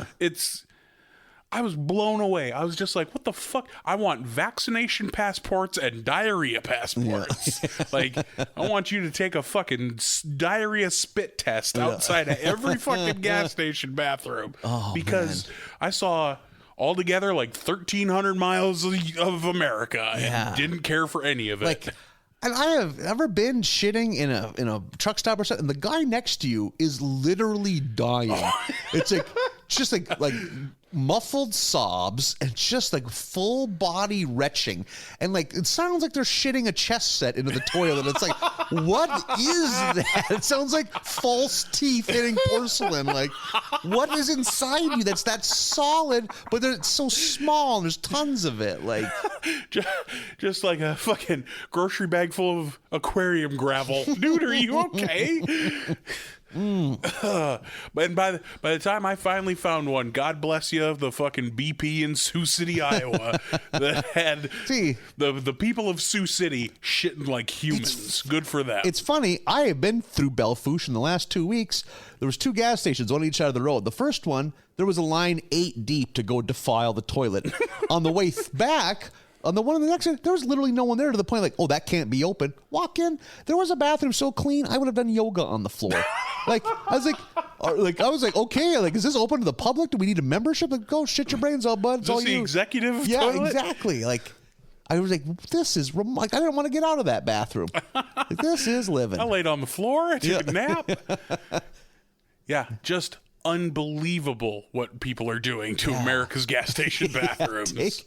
I was blown away. I was just like, what the fuck? I want vaccination passports and diarrhea passports. Like, I want you to take a fucking diarrhea spit test outside of every fucking gas station bathroom. Because I saw altogether like 1,300 miles of America and didn't care for any of it. Like, and I have ever been shitting in a truck stop or something, and the guy next to you is literally dying. It's like just like muffled sobs and just like full body retching, and like it sounds like they're shitting a chess set into the toilet. It's like, what is that? It sounds like false teeth hitting porcelain. Like, what is inside you that's that solid, but it's so small and there's tons of it? Like, just like a fucking grocery bag full of aquarium gravel. Dude, are you okay? And by the time I finally found one, God bless you, the fucking BP in Sioux City, Iowa, that had the people of Sioux City shitting like humans. Good for them. It's funny. I have been through Belfouche in the last 2 weeks. There was 2 gas stations, one on each side of the road. The first one, there was a line 8 deep to go defile the toilet. On the way back, on the one on the next, there was literally no one there, to the point like, oh, that can't be open. Walk in. There was a bathroom so clean, I would have done yoga on the floor. Like, I was like, okay, like, is this open to the public? Do we need a membership? Like, go shit your brains out, bud. It's all the you. Executive Yeah, toilet? exactly. Like, I was like, this is, like, I didn't want to get out of that bathroom. Like, this is living. I laid on the floor. I took a nap. Yeah, just unbelievable what people are doing to America's gas station bathrooms.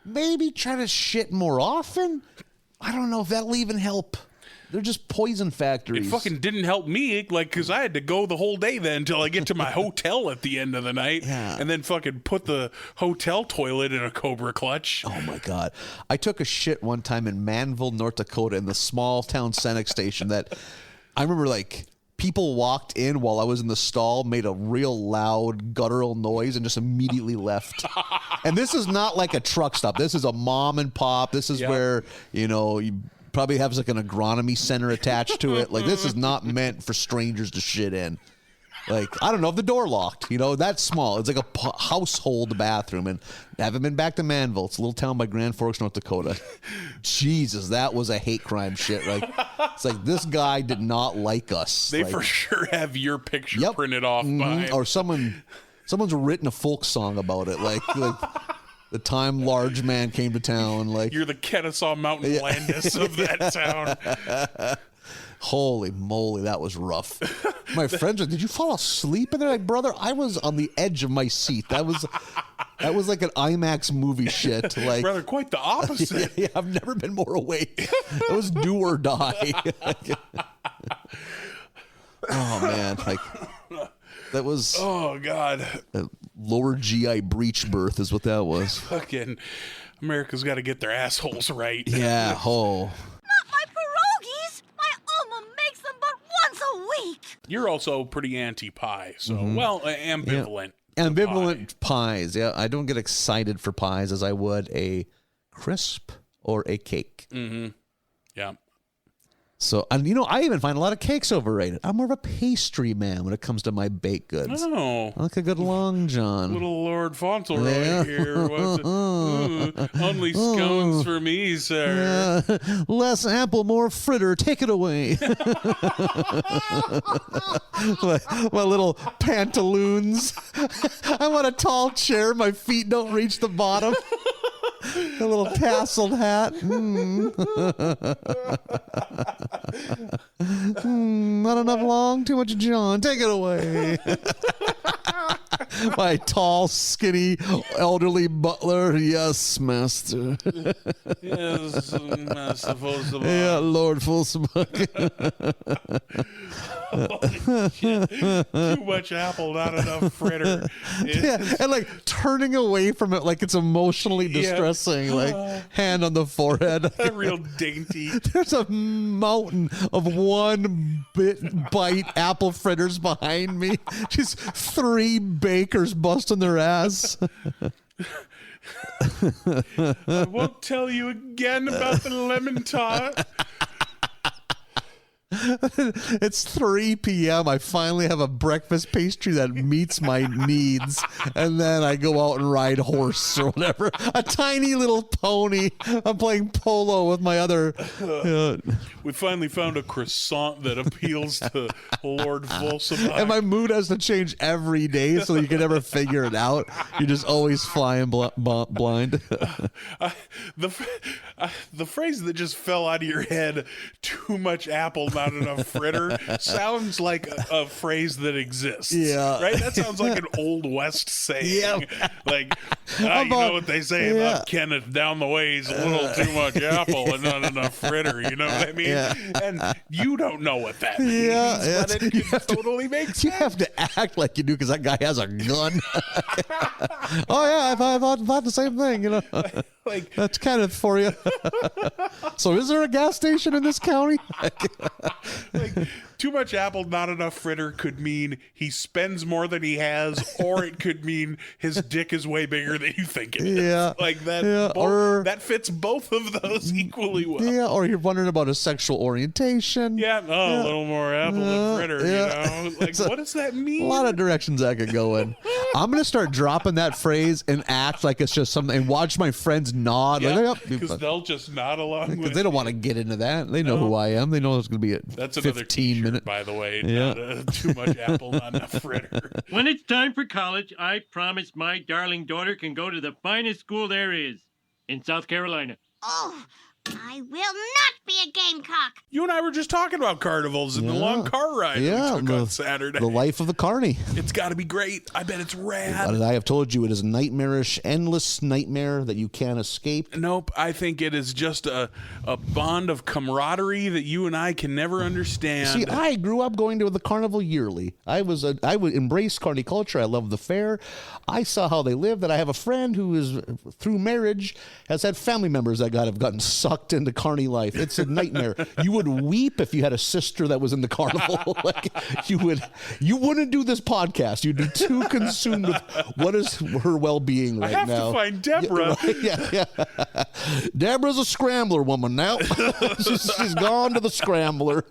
Maybe try to shit more often. I don't know if that'll even help. They're just poison factories. It fucking didn't help me, like, because I had to go the whole day then until I get to my hotel at the end of the night, and then fucking put the hotel toilet in a Cobra clutch. Oh my God. I took a shit one time in Manville, North Dakota, in the small town Senex station that I remember, like, people walked in while I was in the stall, made a real loud guttural noise, and just immediately left. And this is not like a truck stop. This is a mom and pop. This is where, you know, you probably have like an agronomy center attached to it. Like, this is not meant for strangers to shit in. Like, I don't know if the door locked, you know, that's small. It's like a household bathroom. And I haven't been back to Manville. It's a little town by Grand Forks, North Dakota. Jesus, that was a hate crime shit. Like, it's like, this guy did not like us. They like, for sure have your picture printed off by or someone Someone's written a folk song about it, like the time large man came to town. Like you're the Kennesaw Mountain Landis of that town. Holy moly, that was rough. My friends, did you fall asleep? And they're like, brother, I was on the edge of my seat. That was like an IMAX movie shit. Like, brother, quite the opposite. Yeah, I've never been more awake. It was do or die. Oh man, like that was. Oh god, lower GI breech birth is what that was. Fucking America's got to get their assholes right. Yeah. Oh. Not my pierogies. My Oma makes them but once a week. You're also pretty anti-pie, so ambivalent. Yeah. Ambivalent pies. Yeah, I don't get excited for pies as I would a crisp or a cake. Mm-hmm. Yeah. So, and I even find a lot of cakes overrated. I'm more of a pastry man when it comes to my baked goods. Oh. I like a good Long John. Little Lord Fauntleroy here. Only scones for me, sir. Less apple, more fritter. Take it away. my little pantaloons. I want a tall chair. My feet don't reach the bottom. A little tasseled hat. Not enough Long, too much John. Take it away. My tall, skinny, elderly butler. Yes, master. Yes, Master Fulsabot. Yeah, Lord Fulsabot. Too much apple, not enough fritter. Yeah, and like turning away from it like it's emotionally distressing, like hand on the forehead. Real dainty. There's a mountain of one bite apple fritters behind me. Just 3 bakers busting their ass. I won't tell you again about the lemon tart. It's 3 p.m. I finally have a breakfast pastry that meets my needs, and then I go out and ride horse or whatever. A tiny little pony. I'm playing polo with my other. We finally found a croissant that appeals to Lord Fulsabot. And my mood has to change every day, so you can never figure it out. You're just always flying blind. The phrase that just fell out of your head, too much apple, not enough fritter, sounds like a phrase that exists. Yeah. Right? That sounds like an Old West saying. Yeah. Like, you know what they say about Kenneth down the way's a little too much apple and not enough fritter. You know what I mean? Yeah. And you don't know what that means, but it totally makes sense. You have to act like you do because that guy has a gun. Oh, yeah, I thought the same thing, Like, that's kind of for you. So is there a gas station in this county? Like, too much apple, not enough fritter could mean he spends more than he has, or it could mean his dick is way bigger than you think it is. Yeah. Like that. Yeah, or that fits both of those equally well. Yeah, or you're wondering about his sexual orientation. Yeah. Oh, a little more apple than fritter. Yeah. You know, like what does that mean? A lot of directions I could go in. I'm gonna start dropping that phrase and act like it's just something, and watch my friends nod. Yeah, like, because they'll just nod along with because they don't want to get into that. They know who I am. They know it's gonna be at That's 15 minutes. By the way, Yeah. not, too much apple, not enough fritter. When it's time for college, I promise my darling daughter can go to the finest school there is in South Carolina. Oh, I will not be a gamecock. You and I were just talking about carnivals and the long car ride we took on Saturday. The life of the carny. It's got to be great. I bet it's rad. As I have told you, it is a nightmarish, endless nightmare that you can't escape. Nope. I think it is just a bond of camaraderie that you and I can never understand. See, I grew up going to the carnival yearly. I would embrace carny culture. I love the fair. I saw how they lived. And I have a friend who is, through marriage, has had family members that have gotten sucked into carny life. It's a nightmare. You would weep if you had a sister that was in the carnival. Like you wouldn't do this podcast. You'd be too consumed with what is her well-being right now. I have to find Deborah. Yeah. Deborah's a scrambler woman now. she's gone to the scrambler.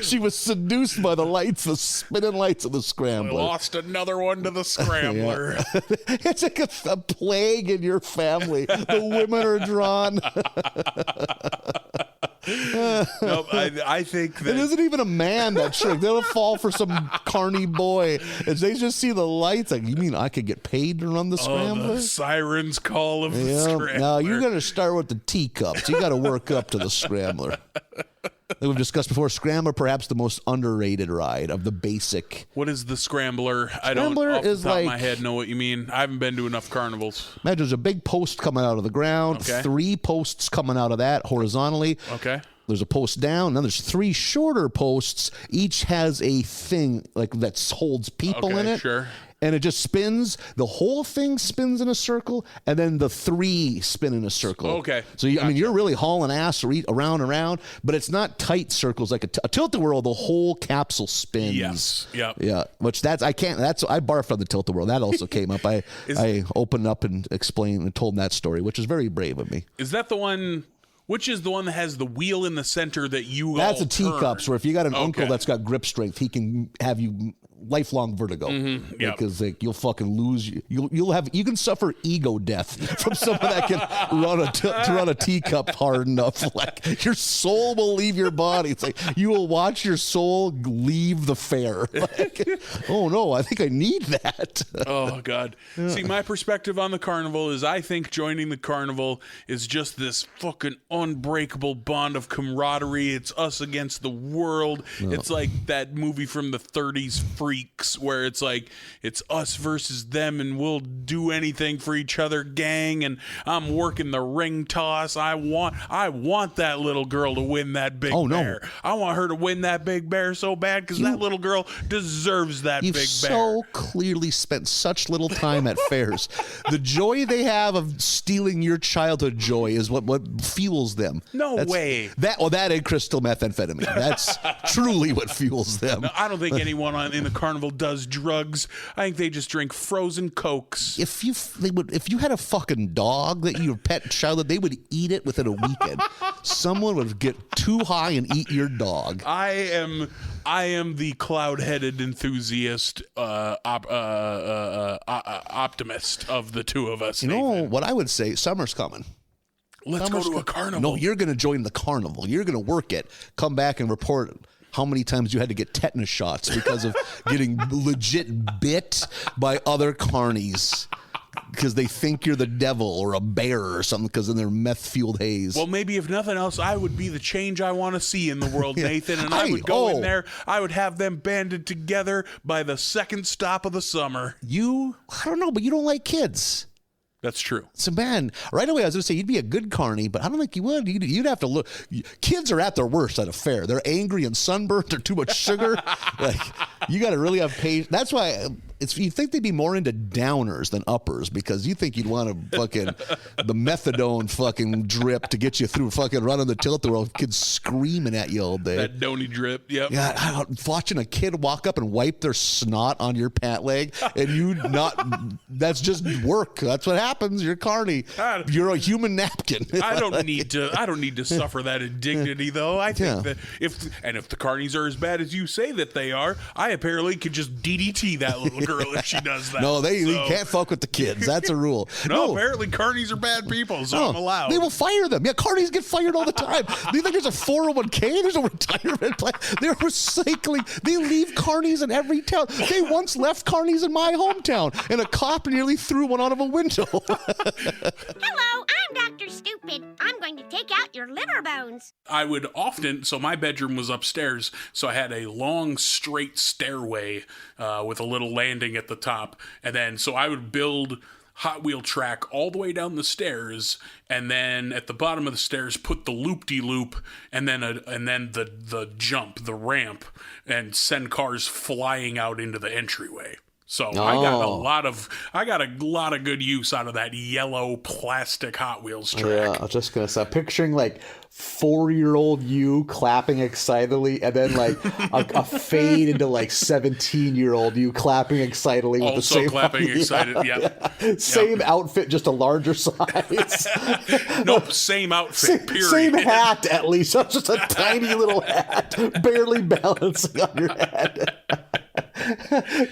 She was seduced by the lights, the spinning lights of the scrambler. I lost another one to the scrambler. Yeah. It's like a plague in your family. The women are drawn. Nope, I think that it isn't even a man that trick. They'll fall for some carny boy. As they just see the lights, like, you mean I could get paid to run the scrambler? The sirens call of the scrambler. Now you're going to start with the teacups. You got to work up to the scrambler. Like we've discussed before, Scrambler, perhaps the most underrated ride of the basic. What is the Scrambler? I don't, off the top of my head, know what you mean. I haven't been to enough carnivals. Imagine there's a big post coming out of the ground, 3 posts coming out of that horizontally. Okay. There's a post down, and then there's 3 shorter posts. Each has a thing like that holds people in it. Sure. And it just spins. The whole thing spins in a circle, and then the 3 spin in a circle. Okay. So, I mean, you're really hauling ass around and around, but it's not tight circles like a tilt-a-whirl. The whole capsule spins. Yes. Yep. Yeah. Which I barfed on the tilt-a-whirl. That also came up. I opened up and explained and told that story, which is very brave of me. Is that the one? Which is the one that has the wheel in the center that you? That's a teacups. Where if you got an uncle that's got grip strength, he can have you lifelong vertigo because like you'll fucking lose. You can suffer ego death from someone that can run a teacup hard enough. Like your soul will leave your body. It's like you will watch your soul leave the fair. Like, oh no, I think I need that. Oh God. Yeah. See, my perspective on the carnival is I think joining the carnival is just this fucking unbreakable bond of camaraderie. It's us against the world. No. It's like that movie from the 30s, Freaks, where it's like it's us versus them and we'll do anything for each other, gang. And I'm working the ring toss. I want that little girl to win that big bear. I want her to win that big bear so bad because that little girl deserves that big bear. You've so clearly spent such little time at fairs. The joy they have of stealing your childhood joy is what fuels them. That's way. That and crystal methamphetamine. That's truly what fuels them. No, I don't think anyone in the carnival does drugs. I think they just drink frozen Cokes. If you had a fucking dog that your pet child, they would eat it within a weekend. Someone would get too high and eat your dog. I am the cloud-headed enthusiast, optimist of the two of us. You know what I would say? Summer's coming. Let's go to a carnival. No, you're going to join the carnival. You're going to work it. Come back and report how many times you had to get tetanus shots because of getting legit bit by other carnies. Because they think you're the devil or a bear or something because in their meth-fueled haze. Well, maybe if nothing else, I would be the change I want to see in the world, Nathan. And I would go in there. I would have them banded together by the second stop of the summer. I don't know, but you don't like kids. That's true. So, man, right away I was going to say you'd be a good carny, but I don't think you would. You'd have to look. Kids are at their worst at a fair. They're angry and sunburnt. They're too much sugar. Like you got to really have patience. That's why you think they'd be more into downers than uppers because you think you'd want to fucking the methadone fucking drip to get you through fucking running the tilt-a-whirl. Kids screaming at you all day. That donny drip. Yep. Yeah, watching a kid walk up and wipe their snot on your pant leg and that's just work. That's what happens. You're carny. You're a human napkin. I don't need to suffer that indignity though. I think that if the carnies are as bad as you say that they are, I apparently could just DDT that little girl if she does that. No, they can't fuck with the kids. That's a rule. No, apparently carnies are bad people, so I'm allowed. They will fire them. Yeah, carnies get fired all the time. Do you think there's a 401k? There's a retirement plan. They're recycling. They leave carnies in every town. They once left carnies in my hometown, and a cop nearly threw one out of a window. Hello, I'm Dr. Stupid. I'm going to take out your liver bones. I would often, so my bedroom was upstairs, so I had a long straight stairway with a little landing at the top, and then so I would build Hot Wheel track all the way down the stairs, and then at the bottom of the stairs put the loop-de-loop, and then the jump, the ramp, and send cars flying out into the entryway. So I got a lot of good use out of that yellow plastic Hot Wheels track. Yeah, I was just gonna say, picturing like 4-year-old you clapping excitedly, and then like a fade into like 17-year-old you clapping excitedly with also the same clapping excited. Yeah, same outfit, just a larger size. Nope, same outfit. Period. Same hat, at least. Just a tiny little hat, barely balancing on your head.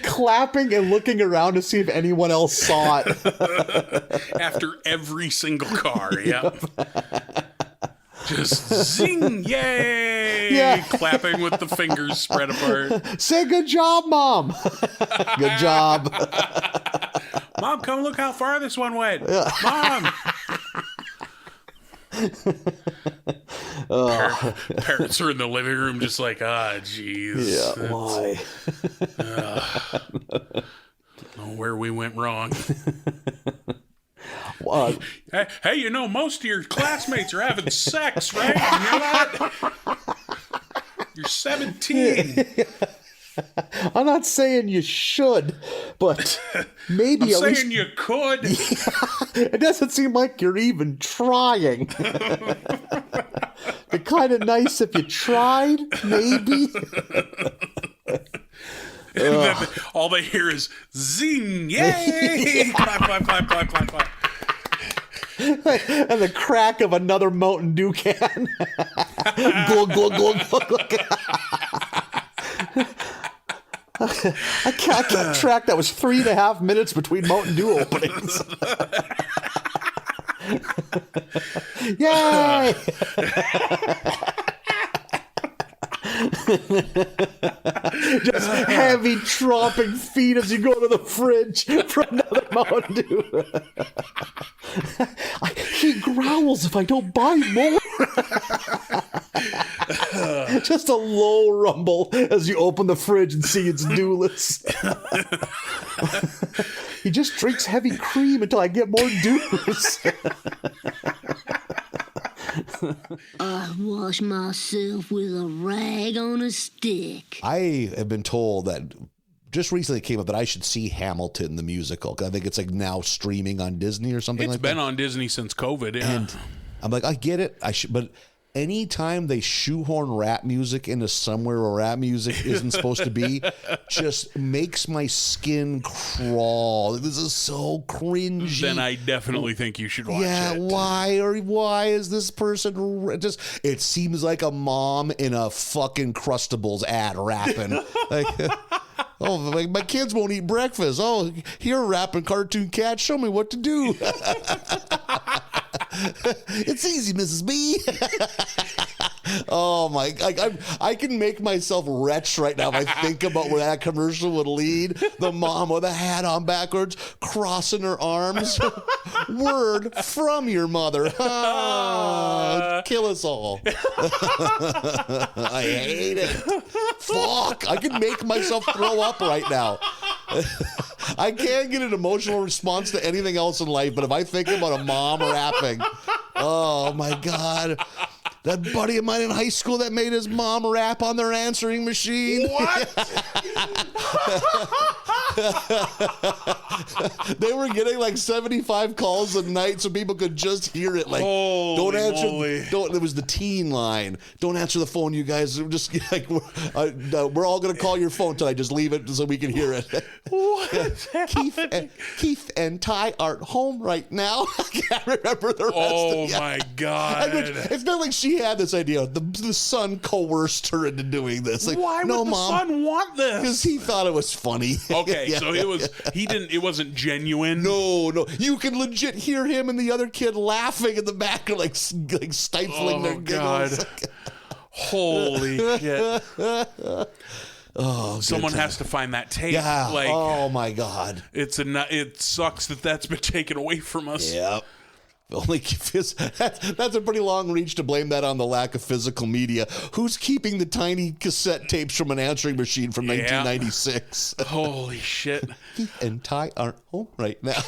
Clapping and looking around to see if anyone else saw it. After every single car, yeah. Just zing, yay! Yeah. Clapping with the fingers spread apart. Say good job, Mom. Good job. Mom, come look how far this one went. Mom. Parents are in the living room just like, jeez. Yeah, why? Know where we went wrong. Hey, you know, most of your classmates are having sex, right? You know that? You're 17. I'm not saying you should, but maybe I'm at saying least you could. It doesn't seem like you're even trying. Be kind of nice if you tried, maybe. And then all they hear is zing, yay! Clap, clap, clap, clap, clap, clap. And the crack of another Mountain Dew can. Glug, glug, glug, glug, glug. I can't track. That was 3.5 minutes between Mountain Dew openings. Yay! Just heavy tromping feet as you go to the fridge for another Mountain Dew. He growls if I don't buy more. Just a low rumble as you open the fridge and see it's dewless. He just drinks heavy cream until I get more dews. I wash myself with a rag on a stick. I have been told that just recently it came up that I should see Hamilton the musical, because I think it's like now streaming on Disney or something like that. It's been on Disney since COVID, yeah. And I'm like, I get it. But anytime they shoehorn rap music into somewhere where rap music isn't supposed to be, just makes my skin crawl. This is so cringy. Then I definitely think you should watch it. Yeah, why is this person just? It seems like a mom in a fucking Crustables ad rapping. Like, oh, my kids won't eat breakfast. Oh, here, rapping cartoon cat, show me what to do. It's easy, Mrs. B. Oh my! I can make myself retch right now if I think about where that commercial would lead. The mom with a hat on backwards, crossing her arms. Word from your mother. Kill us all. I hate it. Fuck! I can make myself throw up right now. I can't get an emotional response to anything else in life, but if I think about a mom rapping, oh my God. That buddy of mine in high school that made his mom rap on their answering machine. What? They were getting like 75 calls a night so people could just hear it. Like, don't answer. It was the teen line. Don't answer the phone, you guys. We're just like, we're all going to call your phone tonight. Just leave it so we can hear it. What? Keith and Ty aren't home right now. I can't remember the rest Oh my God. It's not like she had this idea. The son coerced her into doing this. Like, why would the son want this? Because he thought it was funny. Okay, so it wasn't genuine. No. You can legit hear him and the other kid laughing in the back, like stifling their giggles. God. Holy shit. Oh, someone has to find that tape. Yeah. Like, oh my God. It sucks that's been taken away from us. Yep. Only that's a pretty long reach to blame that on the lack of physical media. Who's keeping the tiny cassette tapes from an answering machine from 1996? Holy shit. Keith and Ty aren't home right now.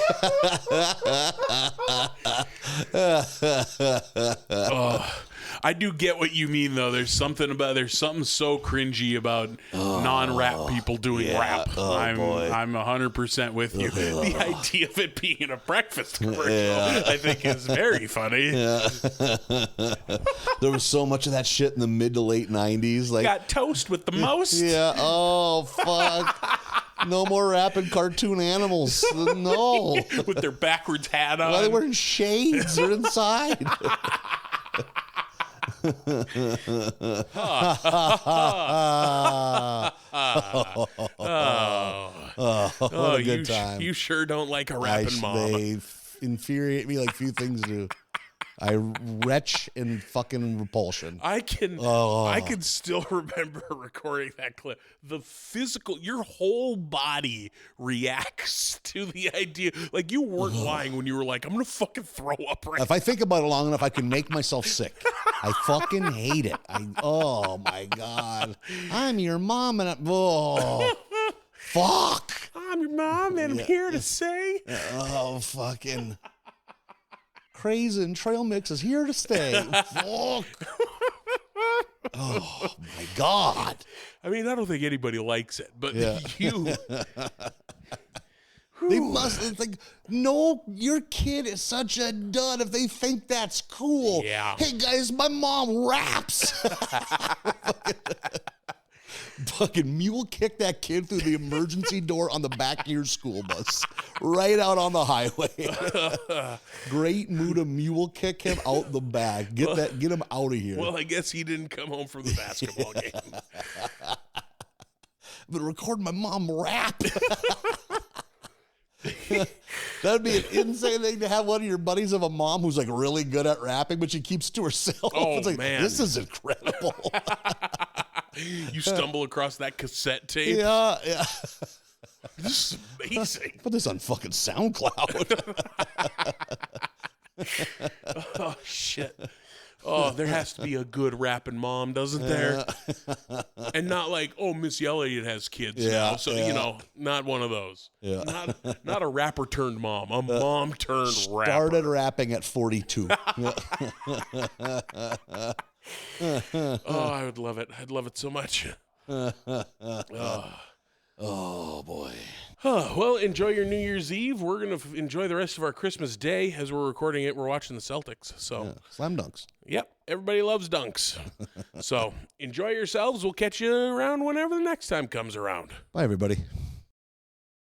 I do get what you mean, though. There's something so cringy about non-rap people doing rap. I'm 100% with you. The idea of it being in a breakfast commercial, I think, is very funny. Yeah. There was so much of that shit in the mid to late 90s. Like, got toast with the most. Yeah. Oh, fuck. No more rapping cartoon animals. No. With their backwards hat on. Why are they wearing shades? They're inside. What a good time. You sure don't like a rapping mom. They infuriate me like few things do. I retch in fucking repulsion. I can still remember recording that clip. The physical, your whole body reacts to the idea. Like, you weren't lying when you were like, I'm going to fucking throw up right If I think about it long enough, I can make myself sick. I fucking hate it. Oh my God. I'm your mom and fuck. I'm your mom and I'm here to say. Oh, fucking. Craze and Trail Mix is here to stay. Fuck. Oh my God. I mean, I don't think anybody likes it, but you. They must think, no, your kid is such a dud if they think that's cool. Yeah. Hey guys, my mom raps. Fucking mule kick that kid through the emergency door on the back of your school bus, right out on the highway. Great mood to mule kick him out the back. Get him out of here. Well, I guess he didn't come home from the basketball game. But record my mom rap. That'd be an insane thing to have one of your buddies of a mom who's like really good at rapping, but she keeps to herself. Oh, it's like, man. This is incredible. You stumble across that cassette tape. Yeah. This is amazing. Put this on fucking SoundCloud. Oh, shit. Oh, there has to be a good rapping mom, doesn't there? And not like, oh, Miss Elliott has kids now. So, you know, not one of those. Yeah. Not a rapper turned mom. A mom turned rapper. Started rapping at 42. Oh, I would love it. I'd love it so much. Oh, boy. Well, enjoy your New Year's Eve. We're going to enjoy the rest of our Christmas Day. As we're recording it, we're watching the Celtics. So Slam dunks. Yep. Everybody loves dunks. So enjoy yourselves. We'll catch you around whenever the next time comes around. Bye, everybody.